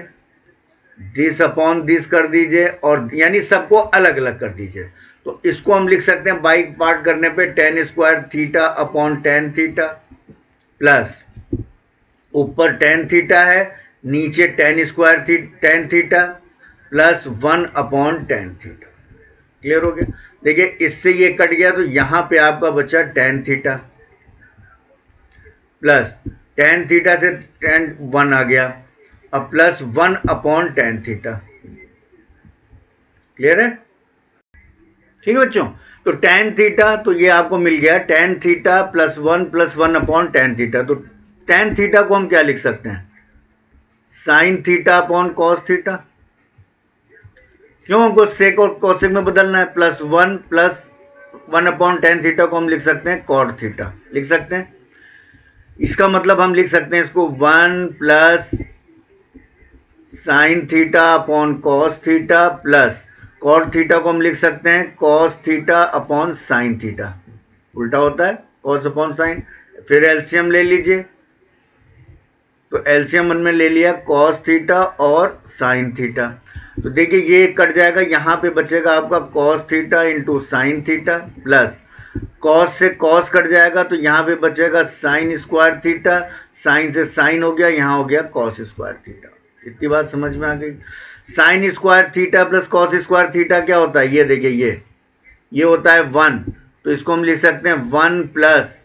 दिस अपॉन दिस कर दीजिए, और यानी सबको अलग अलग कर दीजिए। तो इसको हम लिख सकते हैं बाई पार्ट करने पे ten square theta upon ten theta plus ऊपर टेन थीटा है, नीचे ten square ten theta plus one upon tan theta. Clear हो गया? देखिए इससे ये कट गया तो यहां पे आपका बचा tan theta plus tan theta से टेन वन आ गया, अब plus one upon tan theta. Clear है? ठीक है बच्चों, तो टेन थीटा तो ये आपको मिल गया ten theta plus one upon tan theta. तो टेन थीटा को हम क्या लिख सकते हैं? Sign theta upon cos theta. क्यों हमको सेक और कॉसेक में बदलना है? Plus one upon tan theta को हम लिख सकते हैं कॉट थीटा, लिख सकते हैं। इसका मतलब हम लिख सकते हैं इसको one plus sine theta upon cos theta plus cot theta को हम लिख सकते हैं cos theta upon sine theta. उल्टा होता है कॉस अपॉन साइन। फिर एलसीएम ले लीजिए, तो एलसीएम में ले लिया कॉस थीटा और साइन थीटा। तो देखिए ये कट जाएगा, यहाँ पे बचेगा आपका cos theta into sine theta plus cos से कॉस कट जाएगा तो यहाँ पे बचेगा साइन स्क्वायर थीटा, साइन से साइन हो गया, यहाँ हो गया कॉस स्क्वायर थीटा। इतनी बात समझ में आ गई? Sine square theta plus cos square theta क्या होता है? ये देखिए ये होता है वन, तो इसको हम लिख सकते हैं one plus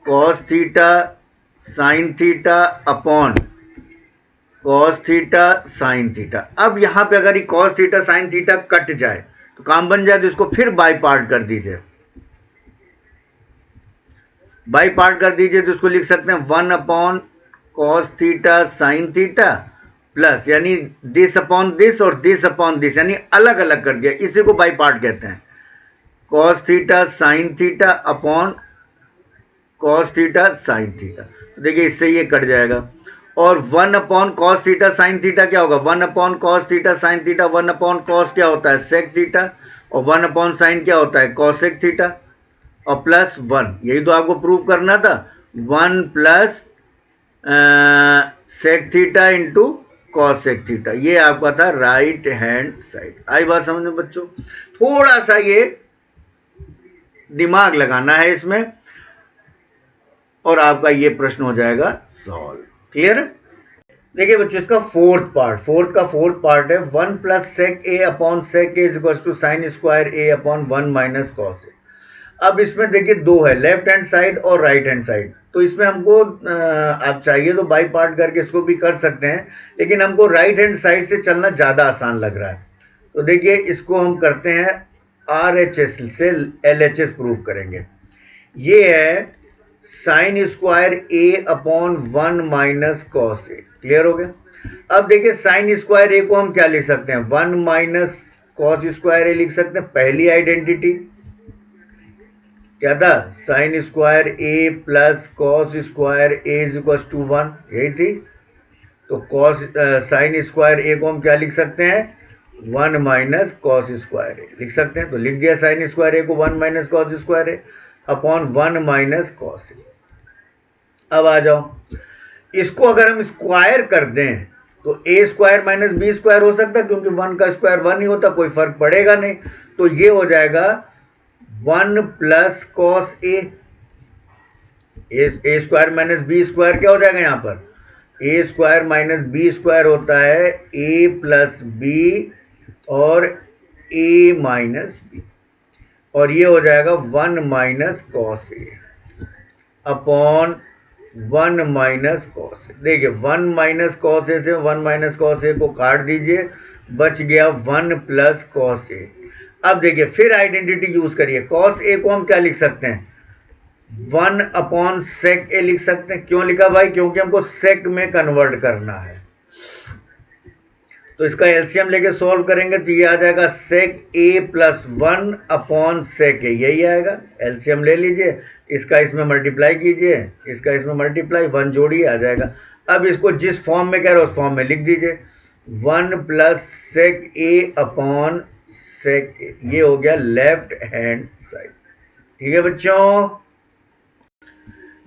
cos theta sine theta upon cos theta sine theta. अब यहाँ पे अगर ये cos theta sine theta cut जाए तो काम बन जाए, तो इसको फिर बाई पार्ट कर दीजिए। बाई पार्ट कर दीजिए तो इसको लिख सकते हैं one upon cos theta sine theta plus यानी दिस अपॉन दिस और दिस अपॉन दिस यानी अलग अलग कर दिया, इसी को बाई पार्ट कहते हैं। Cos theta sine theta upon cos theta sine theta, देखिए इससे ये कट जाएगा। और 1 upon cos theta sine theta क्या होगा, 1 upon cos theta sine theta, 1 upon cos क्या होता है सेक थीटा, और 1 अपॉन साइन क्या होता है कॉसेक थीटा, और प्लस 1, यही तो आपको प्रूव करना था, 1 plus sec theta into cosec theta, ये आपका था राइट हैंड साइड। आई बात समझ में बच्चों? थोड़ा सा ये दिमाग लगाना है इसमें और आपका ये प्रश्न हो जाएगा सॉल्व। क्लियर है? देखिए बच्चों इसका फोर्थ का फोर्थ पार्ट है 1 plus sec A upon sec A is equal to sine square A upon 1 minus cos A. अब इसमें देखिए दो है, लेफ्ट हैंड साइड और राइट हैंड साइड, तो इसमें हमको आप चाहिए तो बाई पार्ट करके इसको भी कर सकते हैं, लेकिन हमको राइट हैंड साइड से चलना ज़्यादा आसान लग रहा है। तो देखिए इसको हम करते हैं RHS से LHS प्रूव करेंगे। ये है sign square A upon 1 minus cos A. Clear हो गया? अब देखिए साइन स्क्वायर ए को हम क्या लिख सकते हैं, 1 माइनस कॉस स्क्वायर ए लिख सकते हैं। पहली आइडेंटिटी क्या था, sine square A plus cos square A is equal to 1, यही थी। तो कॉस साइन स्क्वायर ए को हम क्या लिख सकते हैं, 1 माइनस कॉस स्क्वायर ए लिख सकते हैं। तो लिख दिया साइन स्क्वायर ए को 1 minus cos square A upon 1 minus cos A. अब आ जाओ, इसको अगर हम स्क्वायर कर दें तो A square minus B square हो सकता है, क्योंकि 1 का स्क्वायर 1 ही होता, कोई फर्क पड़ेगा नहीं। तो ये हो जाएगा 1 प्लस कॉस ए स्क्वायर माइनस बी स्क्वायर क्या हो जाएगा यहाँ पर, ए स्क्वायर माइनस बी स्क्वायर होता है ए प्लस बी और ए माइनस बी, और ये हो जाएगा 1 minus cos A upon 1 minus cos ए। देखिए 1 माइनस कॉस ए से 1 माइनस कॉस ए को काट दीजिए, बच गया 1 प्लस कॉस ए। अब देखिए फिर आइडेंटिटी यूज करिए, कॉस ए को हम क्या लिख सकते हैं, 1 अपॉन सेक ए लिख सकते हैं। क्यों लिखा भाई, क्योंकि हमको सेक में कन्वर्ट करना है। तो इसका एलसीएम लेके सॉल्व करेंगे तो ये आ जाएगा sec A plus 1 upon sec ए, यही आएगा। एलसीएम ले लीजिए, इसका इसमें मल्टीप्लाई कीजिए, इसका इसमें मल्टीप्लाई, 1 जोड़िए आ जाएगा। अब इसको जिस फॉर्म में कह रहे हो उस फॉर्म में लिख दीजिए, 1 plus sec A upon sec A, ये हो गया लेफ्ट हैंड साइड। ठीक है बच्चों?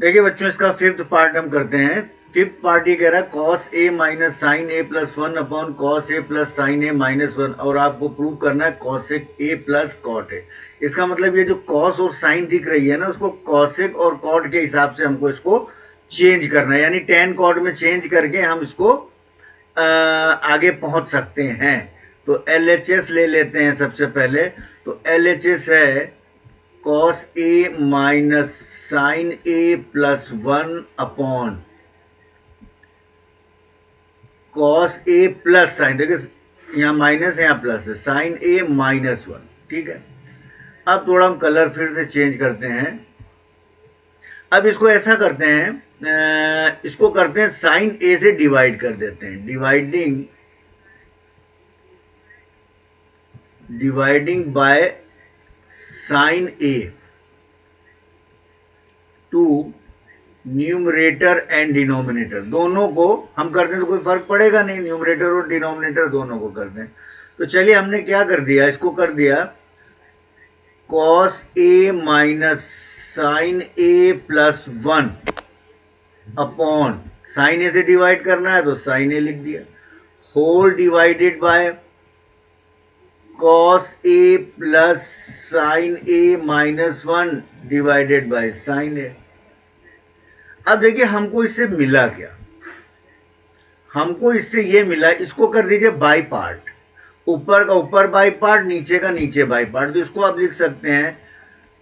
देखिए बच्चों इसका फिफ्थ पार्ट हम करते हैं। फिफ्थ पार्ट ये कह रहा है cos A minus sine A plus 1 upon cos A plus sine A minus 1, और आपको प्रूव करना है cosec A plus cot A. इसका मतलब ये जो कॉस और साइन दिख रही है ना, उसको कॉसेक और कॉट के हिसाब से हमको इसको चेंज करना है, यानी टेन कॉट में चेंज करके हम इसको आगे पहुंच सकते हैं। तो LHS ले लेते हैं सबसे पहले। तो LHS है cos A minus sine A plus 1 upon cos A plus sign, देखिए यहाँ माइनस है यहाँ प्लस है, साइन ए माइनस 1। ठीक है, अब थोड़ा हम कलर फिर से चेंज करते हैं। अब इसको ऐसा करते हैं, इसको करते हैं साइन ए से डिवाइड कर देते हैं, dividing by sine A to numerator and denominator, दोनों को हम करते हैं तो कोई फर्क पड़ेगा नहीं, न्यूमरेटर और डिनोमिनेटर दोनों को करते हैं। तो चलिए हमने क्या कर दिया, इसको कर दिया cos A minus sine A plus 1 upon, sine A से डिवाइड करना है तो साइन ए लिख दिया, whole divided by cos A plus sine A minus 1 divided by sine A. अब देखिए हमको इससे मिला क्या, हमको इससे ये मिला, इसको कर दीजिए बाई पार्ट, ऊपर का ऊपर बाई पार्ट, नीचे का नीचे बाई पार्ट। तो इसको आप लिख सकते हैं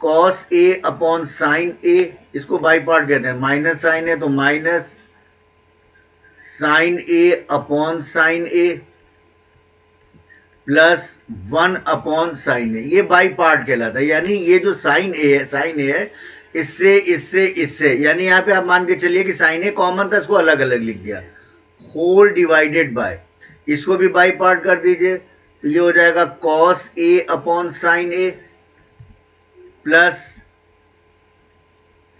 कॉस ए अपॉन साइन ए, इसको बाई पार्ट कहते हैं, माइनस साइन ए तो minus sine A upon sine A plus 1 upon sine ए, ये बाई पार्ट कहलाता है। यानी ये जो साइन ए है इससे इससे इससे, यानी यहाँ पे आप मान के चलिए कि साइन ए कॉमन था, इसको अलग अलग लिख दिया, होल डिवाइडेड बाय, इसको भी बाई पार्ट कर दीजिए, तो ये हो जाएगा cos A upon sine A plus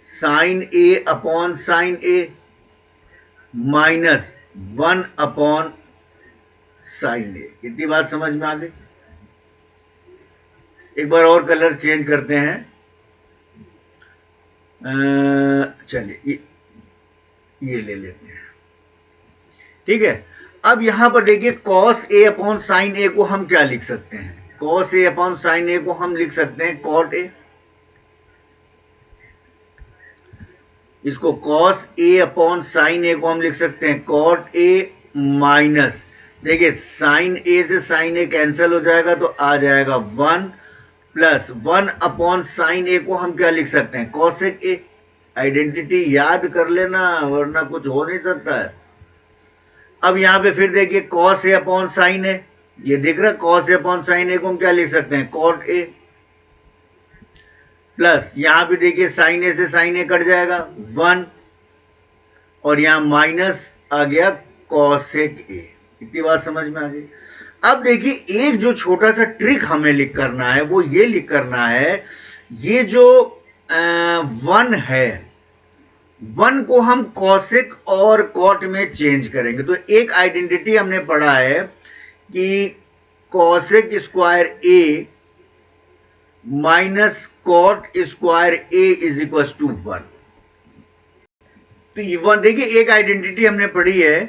sine A upon sine A minus 1 upon sine ए। इतनी बात समझ में आ गई। एक बार और कलर चेंज करते हैं, चलिए ये ले लेते हैं, ठीक है। अब यहां पर देखिए कॉस ए अपॉन साइन ए को हम क्या लिख सकते हैं, कॉस ए अपॉन साइन ए को हम लिख सकते हैं कॉट ए। इसको कॉस ए अपॉन साइन ए को हम लिख सकते हैं कॉट ए माइनस, देखिए साइन ए से साइन ए कैंसिल हो जाएगा तो आ जाएगा 1 प्लस 1 अपॉन साइन ए को हम क्या लिख सकते हैं कॉसेक ए। आइडेंटिटी याद कर लेना वरना कुछ हो नहीं सकता है। अब यहां पे फिर देखिए कॉस ए अपॉन साइन ए, ये दिख रहा है, कॉस ए अपॉन साइन ए को हम क्या लिख सकते हैं कॉट ए प्लस यहां पे देखिए साइन ए से साइन ए कट जाएगा 1 और यहां माइनस आ गया कॉसेक ए। इतनी बात समझ में आ गई। अब देखिए एक जो छोटा सा ट्रिक हमें लिख करना है वो ये लिख करना है, ये जो 1 है 1 को हम कॉसेक और कॉट में चेंज करेंगे। तो एक आइडेंटिटी हमने पढ़ा है कि cosec square A minus cot square A is equal to 1। तो ये 1 देखिए एक आइडेंटिटी हमने पढ़ी है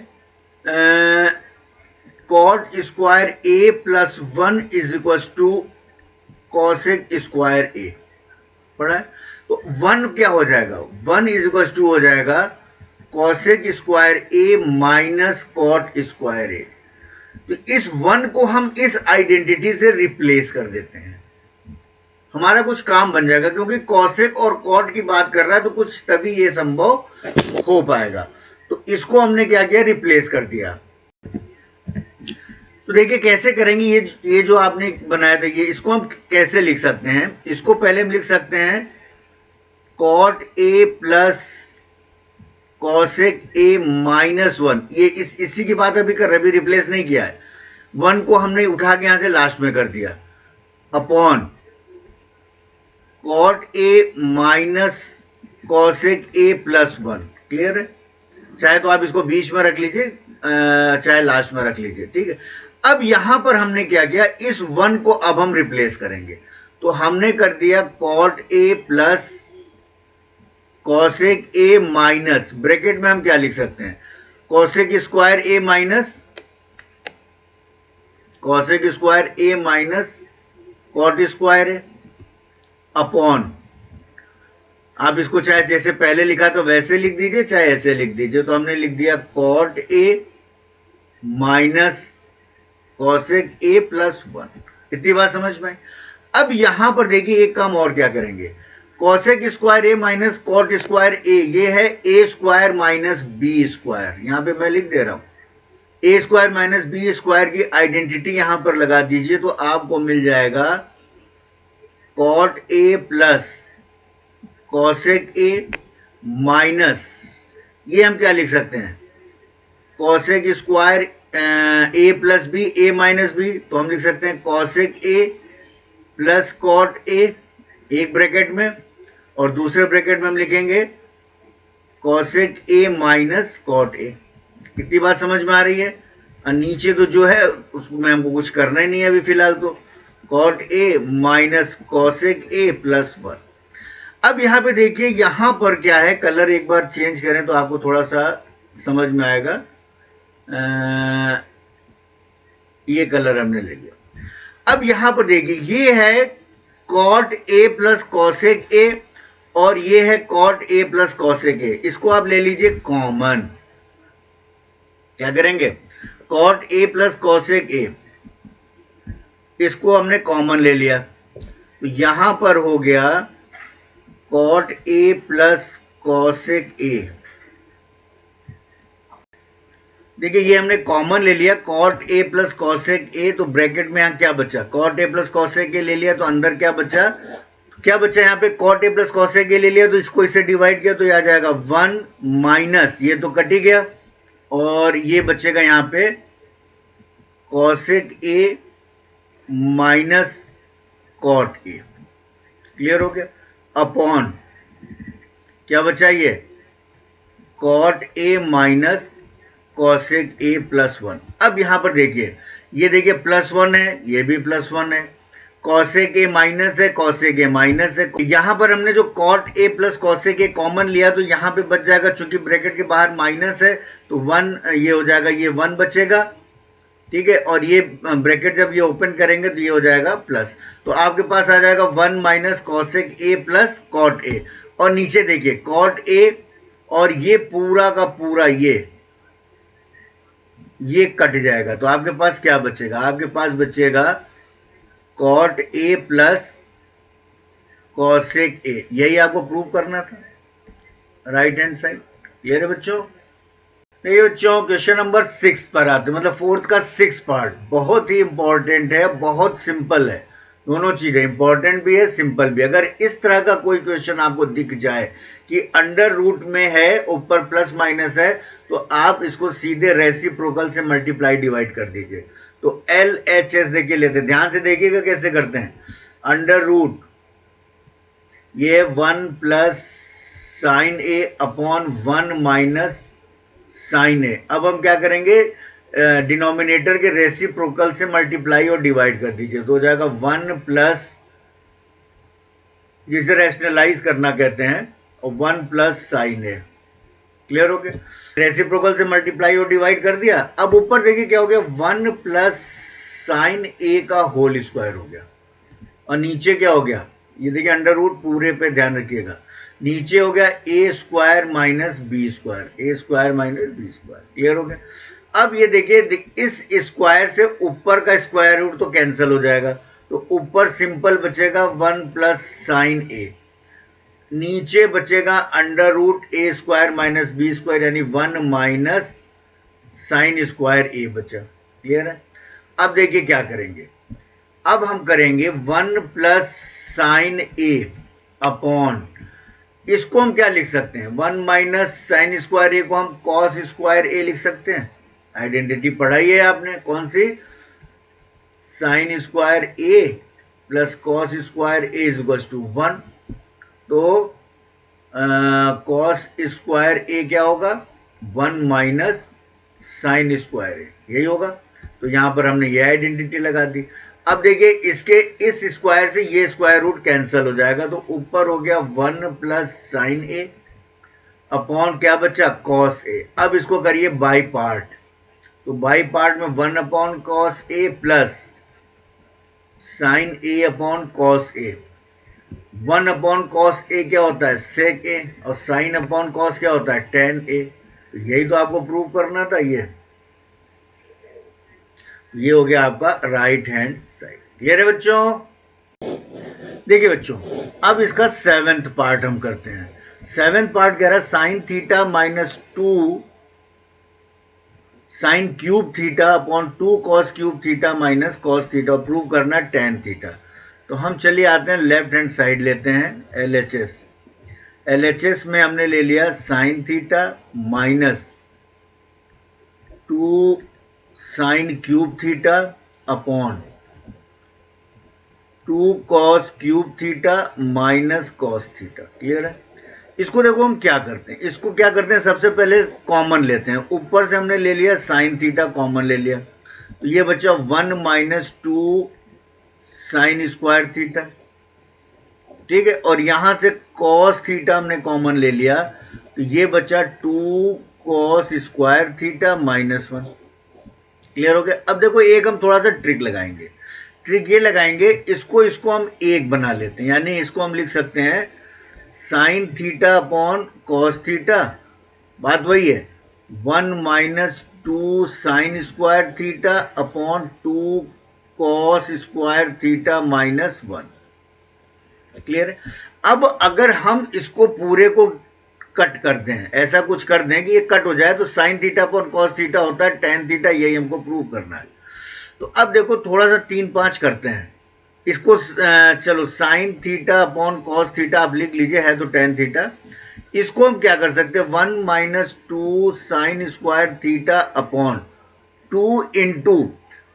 cot square A plus 1 is equal to cosec square A पढ़ा है। तो 1 क्या हो जाएगा, 1 इज इक्वल टू हो जाएगा cosec square A minus cot square A. तो इस 1 को हम इस आइडेंटिटी से रिप्लेस कर देते हैं, हमारा कुछ काम बन जाएगा, क्योंकि कॉसेक और कॉट की बात कर रहा है तो कुछ तभी ये संभव हो पाएगा। तो इसको हमने क्या किया, रिप्लेस कर दिया। तो देखिए कैसे करेंगे, ये जो आपने बनाया था ये, इसको हम कैसे लिख सकते हैं। इसको पहले हम लिख सकते हैं cot A plus cosec A minus 1। ये इसी की बात अभी कर रहे, अभी रिप्लेस नहीं किया है। 1 को हमने उठा के यहां से लास्ट में कर दिया upon cot A minus cosec A plus 1। Clear है, चाहे तो आप इसको बीच में रख लीजिए चाहे लास्ट में रख लीजिए, ठीक है। अब यहां पर हमने क्या किया, इस 1 को अब हम रिप्लेस करेंगे। तो हमने कर दिया cot A plus cosec A minus, bracket में हम क्या लिख सकते हैं cosec square A minus cosec square A minus cot square A upon, आप इसको चाहे जैसे पहले लिखा तो वैसे लिख दीजिए चाहे ऐसे लिख दीजिए। तो हमने लिख दिया cot A minus cosec A plus 1। इतनी बात समझ में आई। अब यहां पर देखिए एक काम और क्या करेंगे, cosec square A minus cot square A, ये है A square minus B square, यहां पे मैं लिख दे रहा हूं A square minus B square की आइडेंटिटी यहां पर लगा दीजिए तो आपको मिल जाएगा cot A plus cosec A minus, ये हम क्या लिख सकते हैं cosec square A plus B A minus B, तो हम लिख सकते हैं कॉसेक ए प्लस कॉट ए, एक ब्रैकेट में, और दूसरे ब्रैकेट में हम लिखेंगे cosec A minus cot A. कितनी बात समझ में आ रही है। और नीचे तो जो है उसमें हमको कुछ करना ही नहीं है अभी फिलहाल, तो cot A minus cosec A plus 1। अब यहाँ पे देखिए यहाँ पर क्या है, कलर एक बार चेंज करें तो आपको थोड़ा सा समझ में आएगा। ये कलर हमने ले लिया। अब यहां पर देखिए ये है cot A plus cosec A और ये है cot A plus cosec A, इसको आप ले लीजिए कॉमन। क्या करेंगे, cot A plus cosec A, इसको हमने कॉमन ले लिया, तो यहां पर हो गया cot A plus cosec A. देखिए ये हमने कॉमन ले लिया cot A plus cosec A, तो ब्रैकेट में यहाँ क्या बचा, cot A plus cosec A ले लिया तो अंदर क्या बचा, यहाँ पे cot A plus cosec A ले लिया तो इसको इससे डिवाइड किया तो आ जाएगा 1 माइनस, ये तो कट ही गया, और ये बचेगा यहाँ पे cosec A minus cot A. Clear हो गया? अपॉन क्या बचा ये cot A minus cosec A plus 1। अब यहां पर देखिए, ये देखिए +1 है, ये भी +1 है, कॉसेक ए माइनस है, कॉसेक ए माइनस है। यहां पर हमने जो cot A plus cosec A common लिया तो यहां पे बच जाएगा, चूंकि ब्रैकेट के बाहर माइनस है तो 1 ये हो जाएगा, ये 1 बचेगा। ठीक है, और ये ब्रैकेट जब ये ओपन करेंगे तो ये हो जाएगा प्लस, तो आपके पास आ जाएगा 1 minus cosec A plus cot A. और नीचे देखिए कॉट ए और ये पूरा का पूरा ये कट जाएगा, तो आपके पास क्या बचेगा? आपके पास बचेगा cot A plus cosec A. यही आपको प्रूव करना था, राइट हैंड साइड। क्लियर है बच्चों? देखिए बच्चों, क्वेश्चन नंबर 6 पर आते, मतलब 4th का 6 पार्ट बहुत ही इंपॉर्टेंट है, बहुत सिंपल है। दोनों चीजें इंपॉर्टेंट भी है, सिंपल भी। अगर इस तरह का कोई क्वेश्चन आपको दिख जाए कि अंडर रूट में है, ऊपर प्लस माइनस है, तो आप इसको सीधे रेसिप्रोकल से मल्टीप्लाई डिवाइड कर दीजिए। तो LHS देखिए लेते, ध्यान से देखिएगा कैसे करते हैं। अंडर रूट ये 1 plus sine A upon 1 minus sine A. अब हम क्या करेंगे, डिनोमिनेटर के रेसिप्रोकल से मल्टीप्लाई और डिवाइड कर दीजिए, तो हो जाएगा 1 प्लस, जिसे रैशनलाइज करना कहते हैं, और 1 प्लस साइन ए। क्लियर हो गया? रेसिप्रोकल से मल्टीप्लाई और डिवाइड कर दिया। अब ऊपर देखिए क्या हो गया, 1 प्लस साइन ए का होल स्क्वायर हो गया, और नीचे क्या हो गया, ये देखिए अंडर रूट पूरे पे ध्यान रखिएगा, नीचे हो गया A square minus B square, A square minus B square. Clear हो गया? अब ये देखिए, इस स्क्वायर से ऊपर का स्क्वायर रूट तो कैंसिल हो जाएगा, तो ऊपर सिंपल बचेगा 1 प्लस साइन ए, नीचे बचेगा अंडर रूट ए स्क्वायर माइनस बी स्क्वायर, यानी 1 माइनस साइन स्क्वायर ए बचा। क्लियर है? अब देखिए क्या करेंगे, अब हम करेंगे 1 प्लस साइन ए अपॉन, इसको हम क्या लिख सकते हैं, 1 माइनस साइन स्क्वायर ए को हम कॉस स्क्वायर ए लिख सकते हैं। आइडेंटिटी पढ़ाई है आपने, कौन सी? Sine square A plus cos square A is equal to 1। तो कॉस स्क्वायर ए क्या होगा, 1 माइनस साइन स्क्वायर ए, यही होगा। तो यहां पर हमने ये आइडेंटिटी लगा दी। अब देखिए, इसके इस स्क्वायर से ये स्क्वायर रूट कैंसिल हो जाएगा, तो ऊपर हो गया 1 प्लस साइन ए अपॉन क्या बचा, कॉस ए। अब इसको करिए बाई पार्ट, तो बाई पार्ट में 1 upon cos A plus sine A upon cos A. 1 upon cos ए क्या होता है, सेक ए, और साइन अपॉन कॉस क्या होता है, टेन ए। तो यही तो आपको प्रूव करना था। ये हो गया आपका राइट हैंड साइड। क्लियर है बच्चों? देखिए बच्चों, अब इसका 7th पार्ट हम करते हैं। 7th पार्ट कह रहा है sine theta minus 2 sine cube theta upon 2 cos cube theta minus cos theta, prove करना टेन थीटा। तो हम चलिए आते हैं लेफ्ट हैंड साइड लेते हैं LHS। LHS में हमने ले लिया sign theta minus 2 sine cube theta upon 2 cos cube theta minus cos theta. Clear है? इसको देखो हम क्या करते हैं, इसको क्या करते हैं, सबसे पहले कॉमन लेते हैं। ऊपर से हमने ले लिया साइन थीटा, कॉमन ले लिया, तो ये बचा 1 माइनस 2 साइन स्क्वायर थीटा। ठीक है, और यहां से कॉस थीटा हमने कॉमन ले लिया, तो ये बचा 2 cos square theta minus 1। Clear हो गया? अब देखो, एक हम थोड़ा सा ट्रिक लगाएंगे। ट्रिक ये लगाएंगे, इसको हम एक बना लेते हैं, यानी इसको हम लिख सकते हैं sign theta upon cos theta, बात वही है, 1 minus 2 sign square theta upon 2 cos square theta minus 1। Clear है? अब अगर हम इसको पूरे को कट कर दें, ऐसा कुछ कर दें कि ये कट हो जाए, तो sign theta upon cos theta होता है टेन थीटा, यही हमको प्रूव करना है। तो अब देखो, थोड़ा सा 3-5 करते हैं इसको। चलो, sign theta upon cos theta आप लिख लीजिए, है तो टेन थीटा। इसको हम क्या कर सकते हैं, 1 minus 2 sign square theta upon 2 into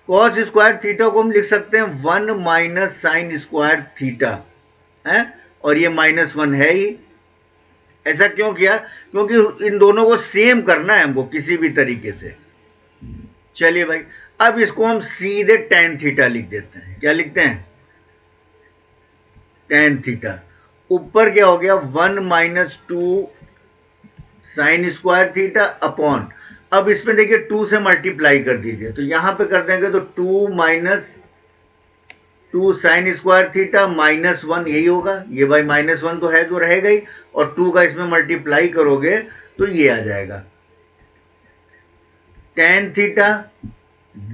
cos square theta को हम लिख सकते हैं 1 माइनस साइन स्क्वायर थीटा है, और ये -1 है ही। ऐसा क्यों किया, क्योंकि इन दोनों को सेम करना है हमको किसी भी तरीके से। चलिए भाई, अब इसको हम सीधे tan थीटा लिख देते हैं। क्या लिखते हैं, tan थीटा। ऊपर क्या हो गया, 1 minus 2 sign square theta upon, अब इसमें देखिए 2 से मल्टीप्लाई कर दीजिए, तो यहां पे कर देंगे तो 2 माइनस 2 साइन स्क्वायर थीटा -1, यही होगा। ये भाई -1 तो है जो रहेगा ही, और 2 का इसमें मल्टीप्लाई करोगे तो ये आ जाएगा tan theta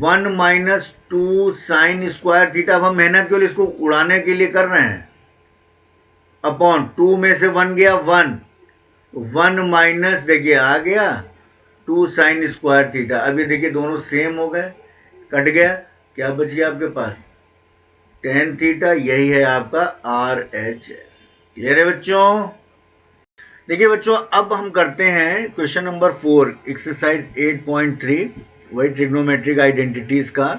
1 minus 2 sign square theta. अब हम मेहनत के लिए इसको उड़ाने के लिए कर रहे हैं, अपॉन 2 में से 1 गया 1 माइनस, देखिए आ गया 2 साइन स्क्वायर थीटा। अब ये देखिए दोनों सेम हो गए, कट गया, क्या बच गया आपके पास, tan थीटा। यही है आपका RHS। क्लियर है बच्चों। देखिए बच्चों, अब हम करते हैं क्वेश्चन नंबर 4, एक्सरसाइज 8.3, वही ट्रिग्नोमेट्रिक आइडेंटिटीज का।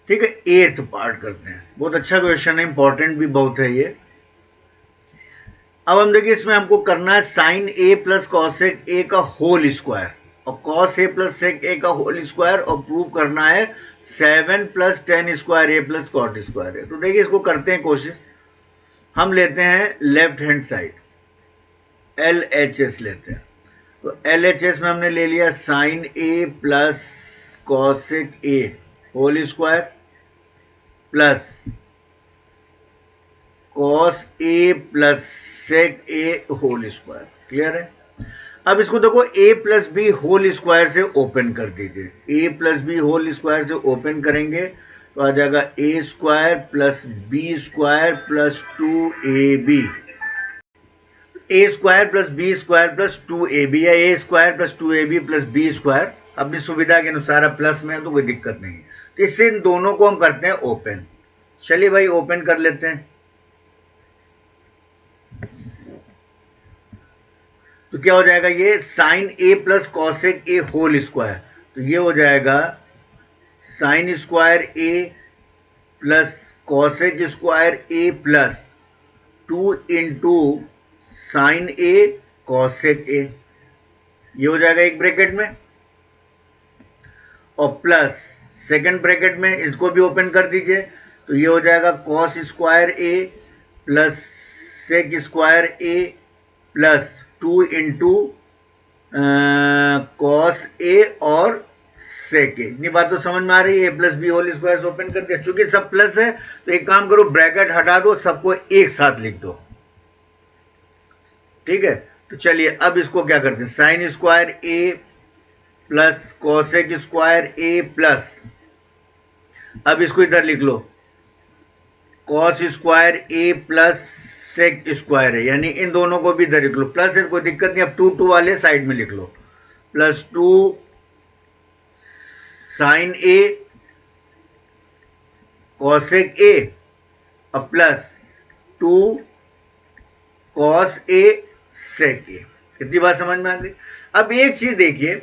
ठीक है, 8th पार्ट करते हैं। बहुत अच्छा क्वेश्चन है, इंपॉर्टेंट भी बहुत है ये। अब हम देखिए, इसमें हमको करना है sine A plus cosec A का होल स्क्वायर और cos A plus sec A का होल स्क्वायर, और प्रूव करना है 7 plus tan square A plus cot square A. तो देखिए इसको करते हैं कोशिश। हम लेते हैं लेफ्ट हैंड साइड, LHS लेते हैं। तो LHS में हमने ले लिया sine A plus cosec A whole square plus cos A plus sec A whole square. Clear है। अब इसको देखो a plus B whole square से ओपन कर दीजिए। a plus B whole square से ओपन करेंगे तो आ जाएगा a square plus B square plus 2ab। a square plus B square plus 2ab या a square plus 2ab plus B square, अपनी सुविधा के अनुसार प्लस में है तो कोई दिक्कत नहीं है। तो इससे इन दोनों को हम करते हैं ओपन। चलिए भाई ओपन कर लेते हैं। तो क्या हो जाएगा, ये sine A plus cosec A whole square, तो ये हो जाएगा sine square A plus cosec square A plus 2 into sine A cosec A, ये हो जाएगा एक ब्रैकेट में, और प्लस सेकंड ब्रैकेट में इसको भी ओपन कर दीजिए, तो ये हो जाएगा cos square A plus sec square A plus 2 into cos ए और सेक ए। इतनी बात तो समझ में आ रही है। A plus B whole square से ओपन कर दिया, चूंकि सब प्लस है तो एक काम करो, ब्रैकेट हटा दो, सबको एक साथ लिख दो। ठीक है, तो चलिए अब इसको क्या करते हैं, sign square A plus cosec square A plus, अब इसको इधर लिख लो cos square A plus sec square है, यानी इन दोनों को भी इधर लिख लो। प्लस है कोई दिक्कत नहीं, अब 2 वाले साइड में लिख लो, plus 2 sine A cosec A अब प्लस 2 कॉस ए सेक ए। इतनी बात समझ में आ गई। अब एक चीज देखिए,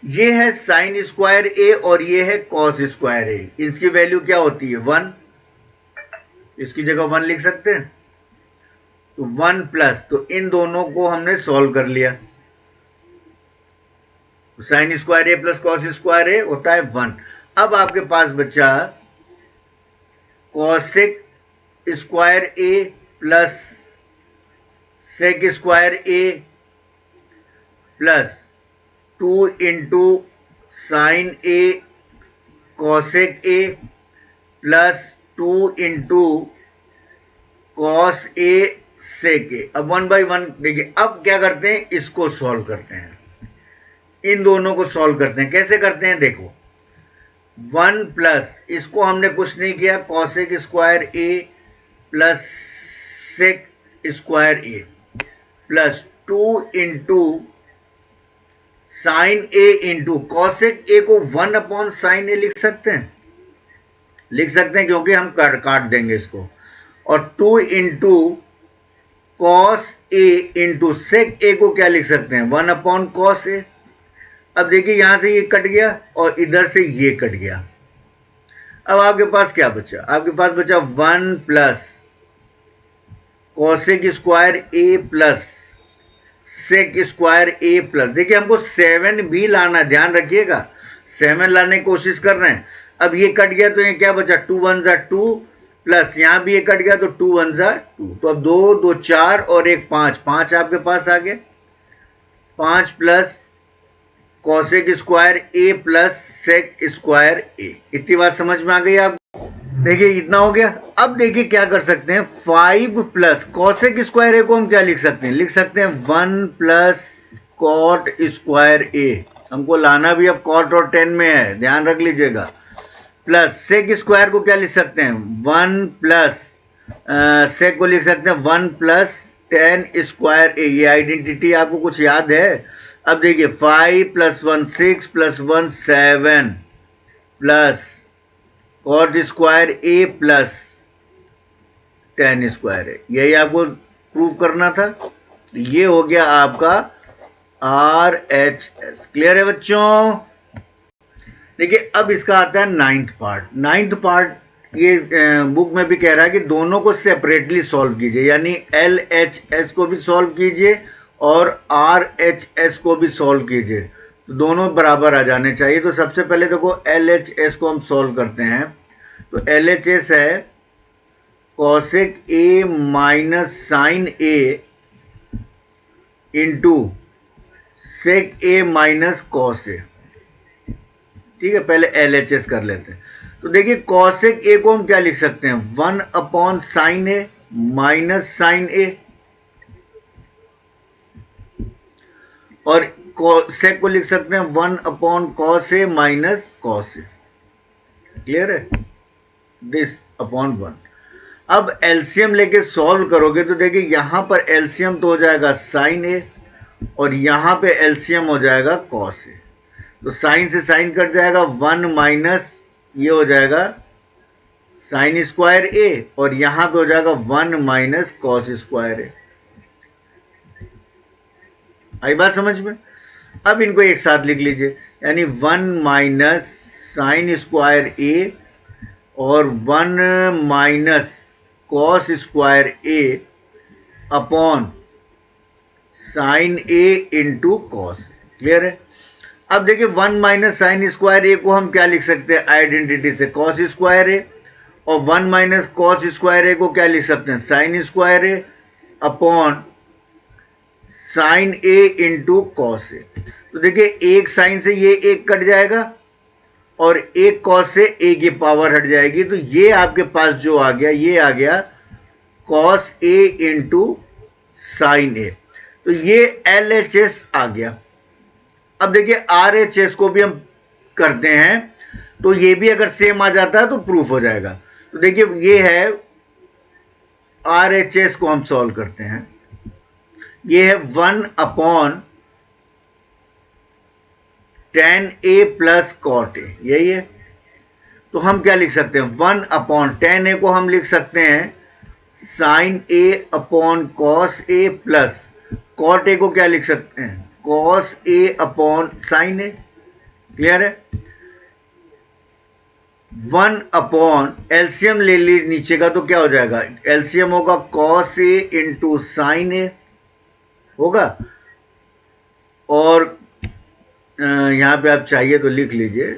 ये है साइन स्क्वायर ए और ये है कॉस स्क्वायर ए, इसकी वैल्यू क्या होती है 1, इसकी जगह 1 लिख सकते हैं, तो 1 प्लस, तो इन दोनों को हमने सॉल्व कर लिया। Sine square A plus cos square A होता है 1। अब आपके पास बचा cosec square A plus sec square A plus 2 into sine A cosec A plus 2 into cos A sec A. अब 1 बाई 1 देखिए, अब क्या करते हैं, इसको सॉल्व करते हैं, इन दोनों को सॉल्व करते हैं। कैसे करते हैं देखो, 1 प्लस, इसको हमने कुछ नहीं किया, cosec square A plus sec square A plus 2 into sine A into cosec A को 1 अपॉन साइन ए लिख सकते हैं, क्योंकि हम काट देंगे इसको, और 2 इंटू कॉस ए इंटू सेक ए को क्या लिख सकते हैं, 1 अपॉन कॉस ए। अब देखिए यहां से ये कट गया और इधर से ये कट गया। अब आपके पास क्या बचा, आपके पास बचा 1 plus cosec square A plus sec square A plus, देखिए हमको 7 भी लाना, ध्यान रखिएगा 7 लाने की कोशिश कर रहे हैं। अब ये कट गया तो ये क्या बचा, 2 1 जा 2 प्लस यहाँ भी ये कट गया तो 2 1 जा 2, तो अब 2 2 4 और 1 5, 5 आपके पास आ गए। 5 plus cosec square A plus sec square ए, इतनी बात समझ में आ गई आप। देखिए इतना हो गया। अब देखिए क्या कर सकते हैं, 5 प्लस कॉसेक स्क्वायर ए को हम क्या लिख सकते हैं, लिख सकते हैं 1 प्लस कॉट स्क्वायर ए, हमको लाना भी अब कॉट और 10 में है, ध्यान रख लीजिएगा। प्लस सेक स्क्वायर को क्या लिख सकते हैं, 1 प्लस सेक को लिख सकते हैं 1 प्लस 10 स्क्वायर ए, ये आइडेंटिटी आपको कुछ याद है। अब देखिए 5 plus 1 6 plus 1 7 plus cot square A plus 10 square A, यही आपको प्रूव करना था। ये हो गया आपका RHS। क्लियर है बच्चों। देखिए अब इसका आता है 9th पार्ट। 9th पार्ट ये बुक में भी कह रहा है कि दोनों को सेपरेटली सॉल्व कीजिए, यानी LHS को भी सॉल्व कीजिए और RHS को भी सॉल्व कीजिए, तो दोनों बराबर आ जाने चाहिए। तो सबसे पहले देखो LHS को हम सॉल्व करते हैं, तो LHS है cosec A minus sine A into sec A minus cos A. ठीक है, पहले LHS कर लेते हैं। तो देखिए कॉसेक ए को हम क्या लिख सकते हैं, 1 upon sine A minus sine ए, और सेक को लिख सकते हैं 1 upon cos A minus cos A. Clear है, दिस अपॉन 1। अब एलसीएम लेके सॉल्व करोगे तो देखिए यहां पर एलसीएम तो हो जाएगा साइन ए और यहां पे एलसीएम हो जाएगा कॉस ए, तो साइन से साइन कट जाएगा, 1 माइनस ये हो जाएगा साइन स्क्वायर ए और यहां पे हो जाएगा 1 माइनस कॉस स्क्वायर ए। आई बात समझ में। अब इनको एक साथ लिख लीजिए, यानी 1 माइनस साइन स्क्वायर ए और 1 minus cos square A upon sine A into cos. Clear है। अब देखिए 1 माइनस साइन स्क्वायर ए को हम क्या लिख सकते हैं, आइडेंटिटी से कॉस स्क्वायर ए, और 1 माइनस कॉस स्क्वायर ए को क्या लिख सकते हैं, sign square A upon sine A into cos ए। तो देखिए एक साइन से ये एक कट जाएगा और एक कॉस से ए की पावर हट जाएगी, तो ये आपके पास जो आ गया, ये आ गया कॉस ए इंटू साइन ए, तो ये LHS आ गया। अब देखिए RHS को भी हम करते हैं, तो ये भी अगर सेम आ जाता है तो प्रूफ हो जाएगा। तो देखिए ये है RHS को हम सॉल्व करते हैं, ये है 1 upon tan a plus cot A, यही है। तो हम क्या लिख सकते हैं, 1 अपॉन tan a को हम लिख सकते हैं sine A upon cos A plus cot A को क्या लिख सकते हैं, cos A upon sine A. Clear है। 1 अपॉन एलसीएम ले ली नीचे का, तो क्या हो जाएगा, एलसीएम होगा कॉस ए इंटू साइन ए होगा, और यहाँ पे आप चाहिए तो लिख लीजिए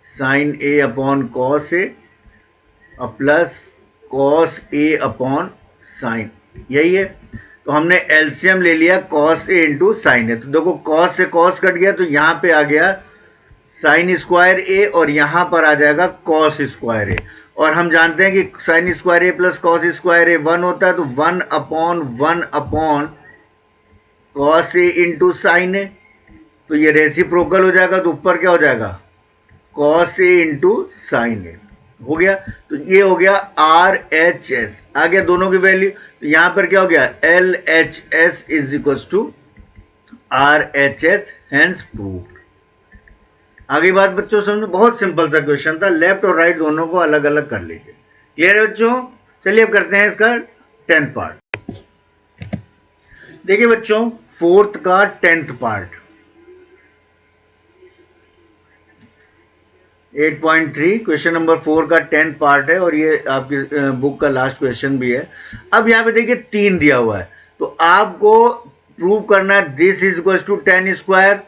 sign A upon cos A plus cos A upon sign, यही है। तो हमने एलसीएम ले लिया कॉस ए इंटू साइन ए, तो देखो कॉस से कॉस कट गया, तो यहाँ पे आ गया साइन स्क्वायर ए और यहाँ पर आ जाएगा कॉस स्क्वायर ए, और हम जानते हैं कि sine square A plus cos square ए 1 होता है, तो 1 अपॉन कॉस ए इंटू साइन ए, तो ये रेसिप्रोकल हो जाएगा, तो ऊपर क्या हो जाएगा, कॉस ए इंटू साइन ए हो गया। तो ये हो गया RHS, आ गया दोनों की वैल्यू। तो यहाँ पर क्या हो गया, LHS is equal to RHS hence proved। आगे बात बच्चों समझो, बहुत सिंपल सा क्वेश्चन था, लेफ्ट और राइट दोनों को अलग अलग कर लीजिए। क्लियर है बच्चों? चलिए अब करते हैं इसका 10th पार्ट। देखिए बच्चों, 4th का 10th पार्ट 8.3 क्वेश्चन नंबर 4 का 10th पार्ट है और ये आपकी बुक का लास्ट क्वेश्चन भी है। अब यहाँ पे देखिए 3 दिया हुआ है, तो आपको प्रूव करना है this is equal to 10 square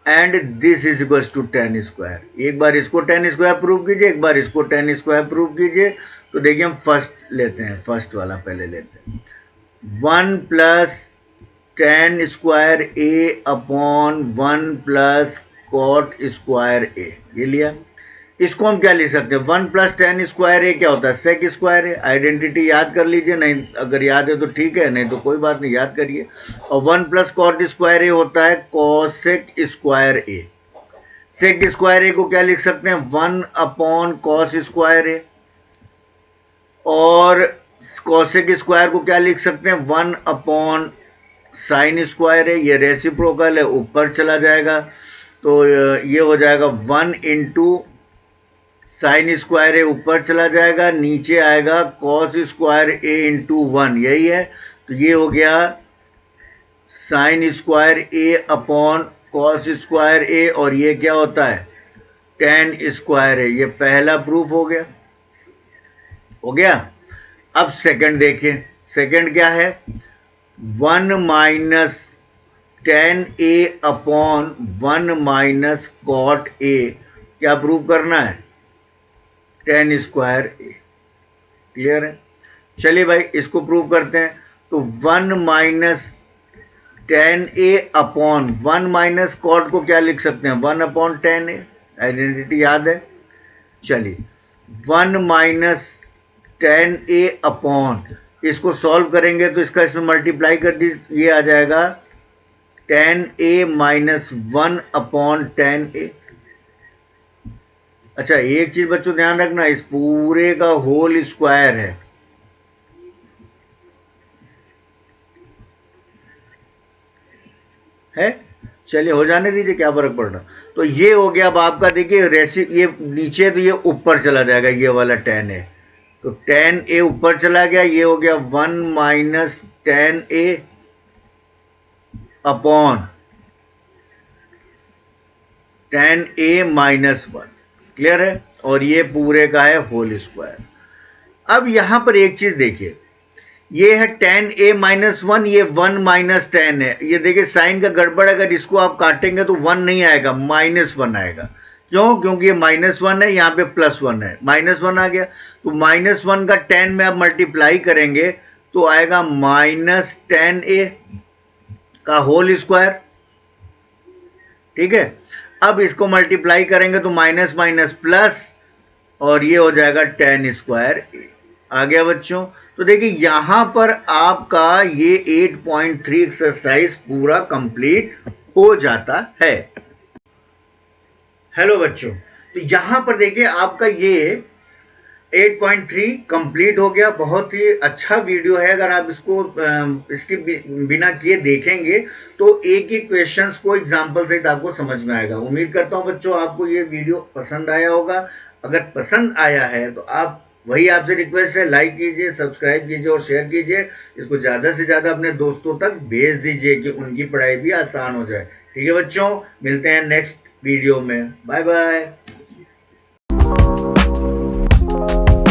and this is equal to 10 square. एक बार इसको 10 स्क्वायर प्रूव कीजिए, एक बार इसको 10 स्क्वायर प्रूव कीजिए। तो देखिए हम फर्स्ट लेते हैं, फर्स्ट वाला पहले लेते हैं। 1 plus 10 square A upon 1 plus cot square A, ये लिया। इसको हम क्या लिख सकते हैं, 1 प्लस 10 स्क्वायर ए क्या होता है, सेक स्क्वायर है। आइडेंटिटी याद कर लीजिए, नहीं अगर याद है तो ठीक है, नहीं तो कोई बात नहीं, याद करिए। और 1 प्लस कॉट स्क्वायर ए होता है कॉसेक स्क्वायर ए। सेक स्क्वायर ए को क्या लिख सकते हैं, 1 अपॉन कॉस स्क्वायर ए। और कॉसेक स्क्वायर को क्या लिख सकते हैं, 1 अपॉन साइन स्क्वायर है। ये रेसिप्रोकल है, ऊपर चला जाएगा, तो ये हो जाएगा 1 इंटू साइन स्क्वायर ए ऊपर चला जाएगा, नीचे आएगा कॉस स्क्वायर ए इंटू 1, यही है। तो ये हो गया sign square A upon cos square ए, और ये क्या होता है 10 स्क्वायर ए। ये पहला प्रूफ हो गया, हो गया। अब सेकंड देखिए, सेकंड क्या है, 1 minus 10 A upon 1 minus cot A, क्या प्रूव करना है, 10 स्क्वायर ए। क्लियर है? चलिए भाई इसको प्रूव करते हैं। तो 1 minus 10 A upon 1 minus cot को क्या लिख सकते हैं, 1 अपॉन 10 ए। आइडेंटिटी याद है? चलिए 1 माइनस 10 ए अपॉन, इसको सॉल्व करेंगे तो इसका इसमें मल्टीप्लाई कर दीजिए, ये आ जाएगा 10 ए माइनस 1 अपॉन 10 ए। अच्छा एक चीज बच्चों ध्यान रखना, इस पूरे का होल स्क्वायर है। चलिए हो जाने दीजिए, क्या फर्क पड़ रहा। तो ये हो गया अब आपका, देखिए ये नीचे, तो ये ऊपर चला जाएगा, ये वाला 10 है, तो 10 ए ऊपर चला गया, ये हो गया 1 minus 10 A upon 10 A minus 1। Clear है? और ये पूरे का है होल स्क्वायर। अब यहां पर एक चीज देखिए, ये है 10 ए माइनस 1, ये 1 माइनस 10 है। ये देखिए साइन का गड़बड़, अगर इसको आप काटेंगे तो 1 नहीं आएगा, -1 आएगा। क्यों? क्योंकि ये -1 है, यहाँ पे +1 है, -1 आ गया। तो -1 का 10 में आप मल्टीप्लाई करेंगे तो आएगा -10 ए का होल स्क्वायर। ठीक है, अब इसको मल्टीप्लाई करेंगे तो माइनस माइनस प्लस, और ये हो जाएगा 10 स्क्वायर ए। आ गया बच्चों? तो देखिए यहां पर आपका ये 8.3 एक्सरसाइज पूरा कंप्लीट हो जाता है। हेलो बच्चों, तो यहां पर देखिए आपका ये 8.3 कंप्लीट हो गया। बहुत ही अच्छा वीडियो है, अगर आप इसको इसके बिना किए देखेंगे तो एक ही क्वेश्चंस को एग्जांपल सहित आपको समझ में आएगा। उम्मीद करता हूं बच्चों आपको ये वीडियो पसंद आया होगा। अगर पसंद आया है तो आप, वही आपसे रिक्वेस्ट है, लाइक कीजिए, सब्सक्राइब कीजिए और शेयर कीजिए। इसको ज़्यादा से ज़्यादा अपने दोस्तों तक भेज दीजिए कि उनकी पढ़ाई भी आसान हो जाए। ठीक है बच्चों, मिलते हैं नेक्स्ट वीडियो में। Bye bye.